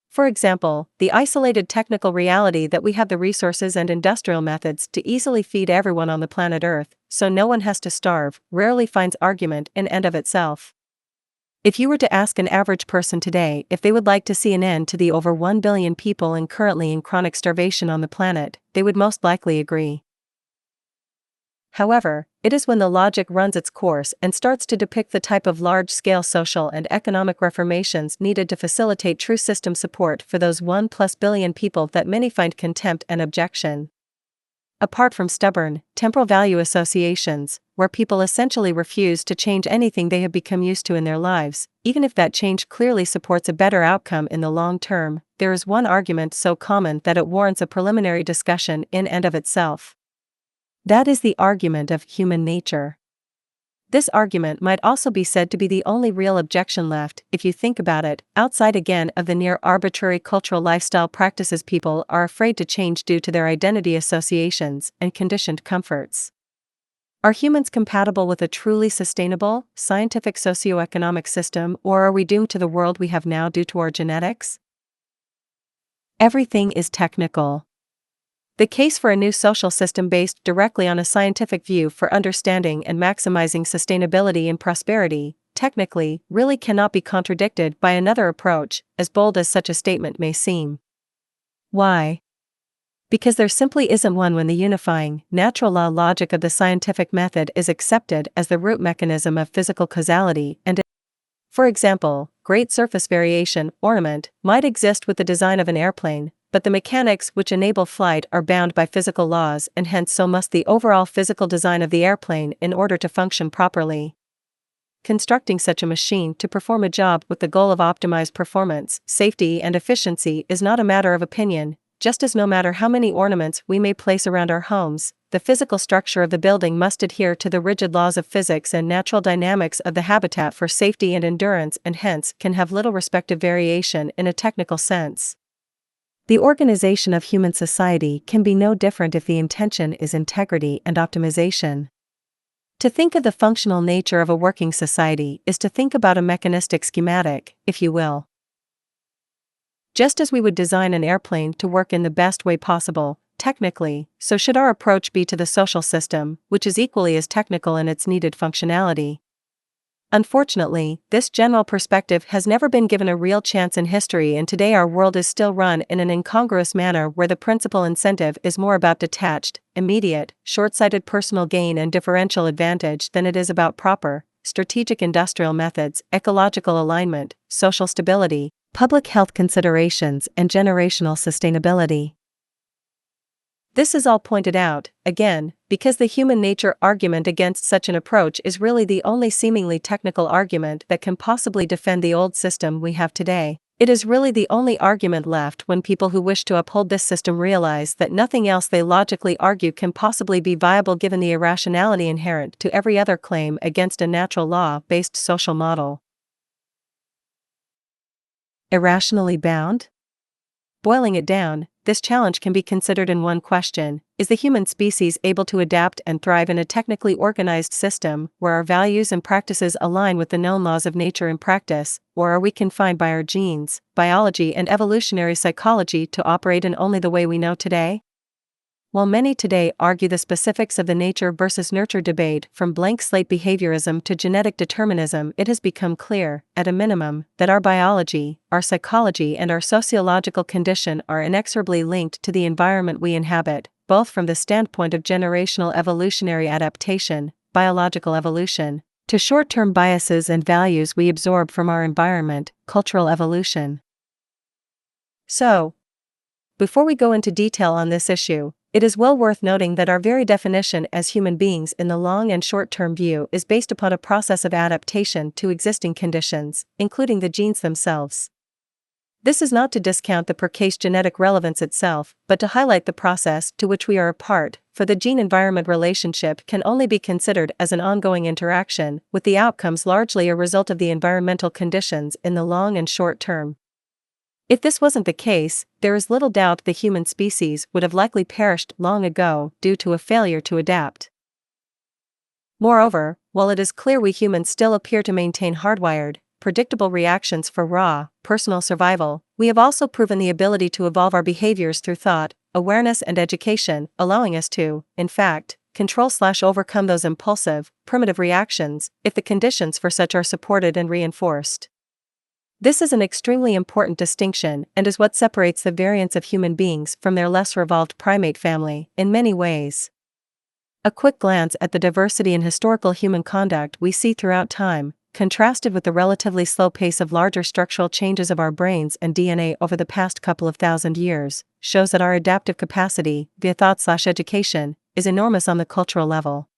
For example, the isolated technical reality that we have the resources and industrial methods to easily feed everyone on the planet Earth, so no one has to starve, rarely finds argument in and of itself. If you were to ask an average person today if they would like to see an end to the over 1 billion people currently in chronic starvation on the planet, they would most likely agree. However, it is when the logic runs its course and starts to depict the type of large-scale social and economic reformations needed to facilitate true system support for those 1+ billion people that many find contempt and objection. Apart from stubborn, temporal value associations, where people essentially refuse to change anything they have become used to in their lives, even if that change clearly supports a better outcome in the long term, there is one argument so common that it warrants a preliminary discussion in and of itself. That is the argument of human nature. This argument might also be said to be the only real objection left, if you think about it, outside again of the near arbitrary cultural lifestyle practices people are afraid to change due to their identity associations and conditioned comforts. Are humans compatible with a truly sustainable, scientific socioeconomic system, or are we doomed to the world we have now due to our genetics? Everything is technical. The case for a new social system based directly on a scientific view for understanding and maximizing sustainability and prosperity, technically, really cannot be contradicted by another approach, as bold as such a statement may seem. Why? Because there simply isn't one when the unifying, natural law logic of the scientific method is accepted as the root mechanism of physical causality and, for example, great surface variation, ornament, might exist with the design of an airplane, but the mechanics which enable flight are bound by physical laws and hence so must the overall physical design of the airplane in order to function properly. Constructing such a machine to perform a job with the goal of optimized performance, safety and efficiency is not a matter of opinion, just as no matter how many ornaments we may place around our homes, the physical structure of the building must adhere to the rigid laws of physics and natural dynamics of the habitat for safety and endurance and hence can have little respective variation in a technical sense. The organization of human society can be no different if the intention is integrity and optimization. To think of the functional nature of a working society is to think about a mechanistic schematic, if you will. Just as we would design an airplane to work in the best way possible, technically, so should our approach be to the social system, which is equally as technical in its needed functionality. Unfortunately, this general perspective has never been given a real chance in history, and today our world is still run in an incongruous manner where the principal incentive is more about detached, immediate, short-sighted personal gain and differential advantage than it is about proper, strategic industrial methods, ecological alignment, social stability, public health considerations, and generational sustainability. This is all pointed out, again, because the human nature argument against such an approach is really the only seemingly technical argument that can possibly defend the old system we have today. It is really the only argument left when people who wish to uphold this system realize that nothing else they logically argue can possibly be viable given the irrationality inherent to every other claim against a natural law-based social model. Irrationally bound? Boiling it down, this challenge can be considered in one question: is the human species able to adapt and thrive in a technically organized system where our values and practices align with the known laws of nature in practice, or are we confined by our genes, biology, and evolutionary psychology to operate in only the way we know today? While many today argue the specifics of the nature versus nurture debate from blank slate behaviorism to genetic determinism, it has become clear, at a minimum, that our biology, our psychology, and our sociological condition are inexorably linked to the environment we inhabit, both from the standpoint of generational evolutionary adaptation, biological evolution, to short-term biases and values we absorb from our environment, cultural evolution. So, before we go into detail on this issue, it is well worth noting that our very definition as human beings in the long and short-term view is based upon a process of adaptation to existing conditions, including the genes themselves. This is not to discount the per-case genetic relevance itself, but to highlight the process to which we are a part, for the gene-environment relationship can only be considered as an ongoing interaction, with the outcomes largely a result of the environmental conditions in the long and short term. If this wasn't the case, there is little doubt the human species would have likely perished long ago due to a failure to adapt. Moreover, while it is clear we humans still appear to maintain hardwired, predictable reactions for raw, personal survival, we have also proven the ability to evolve our behaviors through thought, awareness, and education, allowing us to, in fact, control/overcome those impulsive, primitive reactions, if the conditions for such are supported and reinforced. This is an extremely important distinction and is what separates the variants of human beings from their lesser evolved primate family, in many ways. A quick glance at the diversity in historical human conduct we see throughout time, contrasted with the relatively slow pace of larger structural changes of our brains and DNA over the past couple of thousand years, shows that our adaptive capacity, via thought/education, is enormous on the cultural level.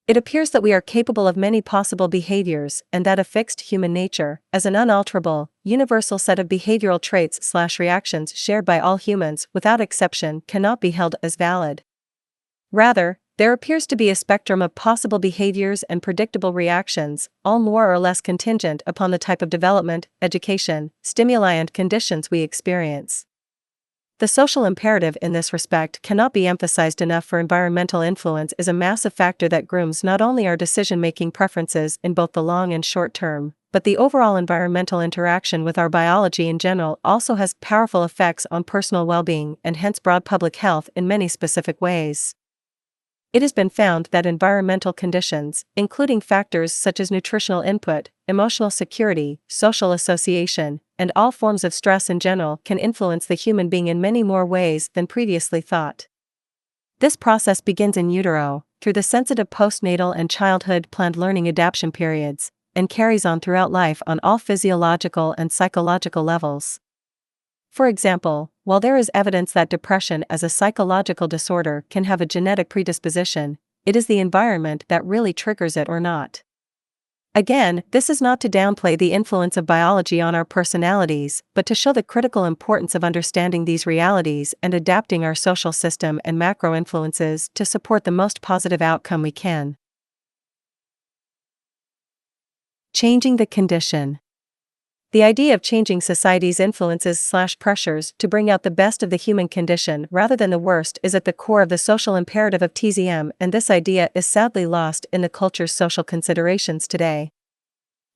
It appears that we are capable of many possible behaviors and that a fixed human nature, as an unalterable, universal set of behavioral traits/reactions shared by all humans without exception, cannot be held as valid. Rather, there appears to be a spectrum of possible behaviors and predictable reactions, all more or less contingent upon the type of development, education, stimuli, and conditions we experience. The social imperative in this respect cannot be emphasized enough, for environmental influence is a massive factor that grooms not only our decision-making preferences in both the long and short term, but the overall environmental interaction with our biology in general also has powerful effects on personal well-being and hence broad public health in many specific ways. It has been found that environmental conditions, including factors such as nutritional input, emotional security, social association, and all forms of stress in general, can influence the human being in many more ways than previously thought. This process begins in utero, through the sensitive postnatal and childhood planned learning adaptation periods, and carries on throughout life on all physiological and psychological levels. For example, while there is evidence that depression as a psychological disorder can have a genetic predisposition, it is the environment that really triggers it or not. Again, this is not to downplay the influence of biology on our personalities, but to show the critical importance of understanding these realities and adapting our social system and macro influences to support the most positive outcome we can. Changing the condition. The idea of changing society's influences/pressures to bring out the best of the human condition rather than the worst is at the core of the social imperative of TZM, and this idea is sadly lost in the culture's social considerations today.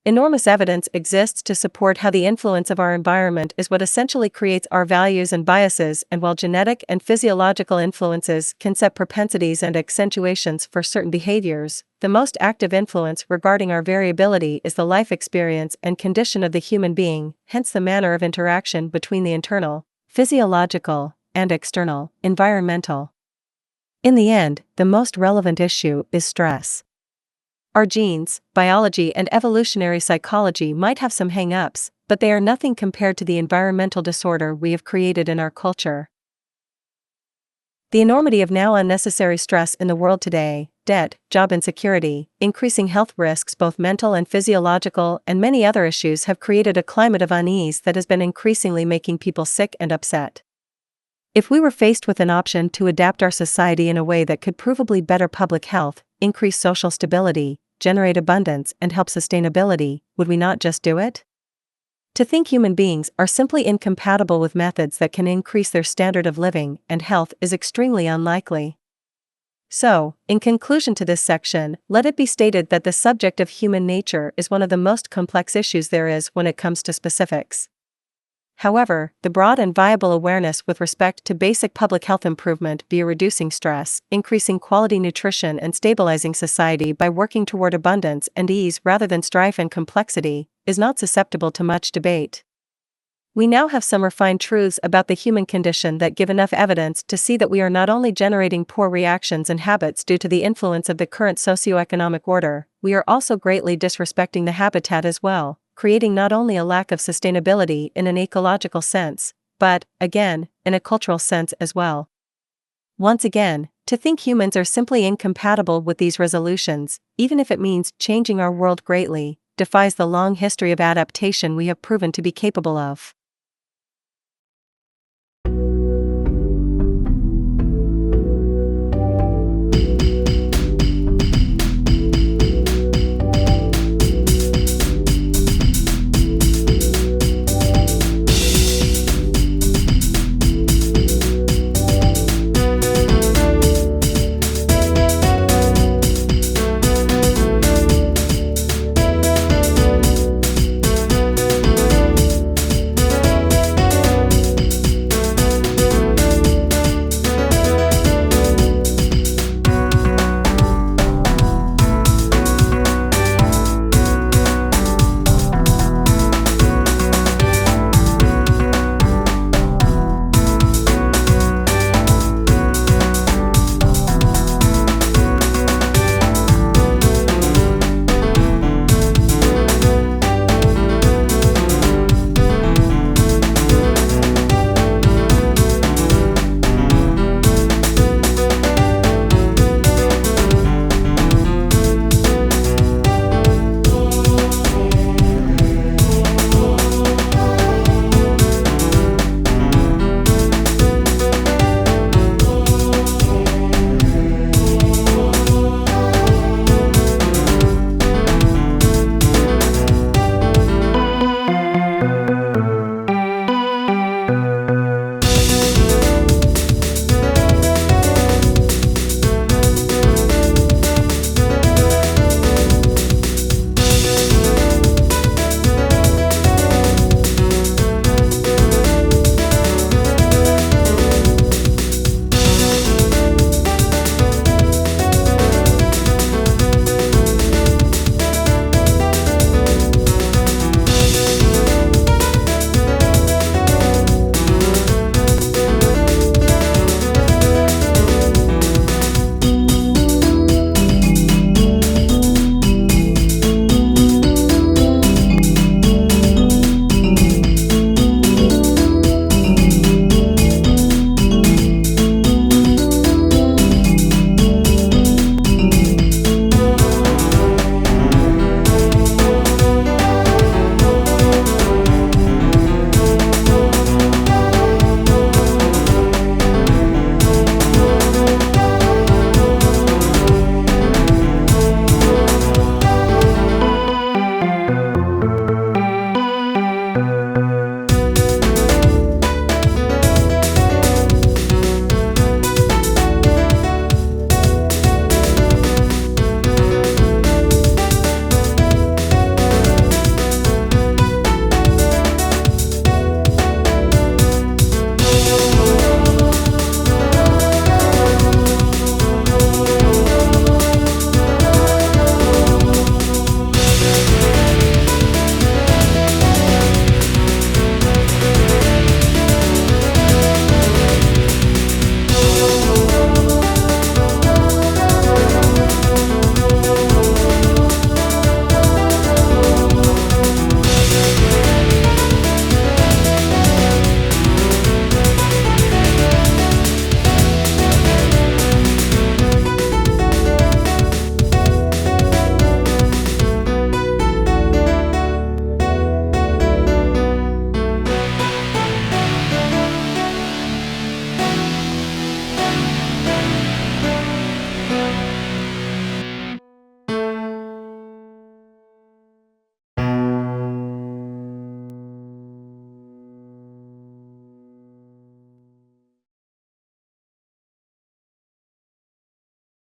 Enormous evidence exists to support how the influence of our environment is what essentially creates our values and biases, and while genetic and physiological influences can set propensities and accentuations for certain behaviors, the most active influence regarding our variability is the life experience and condition of the human being, hence the manner of interaction between the internal, physiological, and external, environmental. In the end, the most relevant issue is stress. Our genes, biology, and evolutionary psychology might have some hang-ups, but they are nothing compared to the environmental disorder we have created in our culture. The enormity of now unnecessary stress in the world today, debt, job insecurity, increasing health risks both mental and physiological, and many other issues have created a climate of unease that has been increasingly making people sick and upset. If we were faced with an option to adapt our society in a way that could provably better public health, increase social stability, generate abundance, and help sustainability, would we not just do it? To think human beings are simply incompatible with methods that can increase their standard of living and health is extremely unlikely. So, in conclusion to this section, let it be stated that the subject of human nature is one of the most complex issues there is when it comes to specifics. However, the broad and viable awareness with respect to basic public health improvement via reducing stress, increasing quality nutrition, and stabilizing society by working toward abundance and ease rather than strife and complexity, is not susceptible to much debate. We now have some refined truths about the human condition that give enough evidence to see that we are not only generating poor reactions and habits due to the influence of the current socioeconomic order, we are also greatly disrespecting the habitat as well, creating not only a lack of sustainability in an ecological sense, but, again, in a cultural sense as well. Once again, to think humans are simply incompatible with these resolutions, even if it means changing our world greatly, defies the long history of adaptation we have proven to be capable of.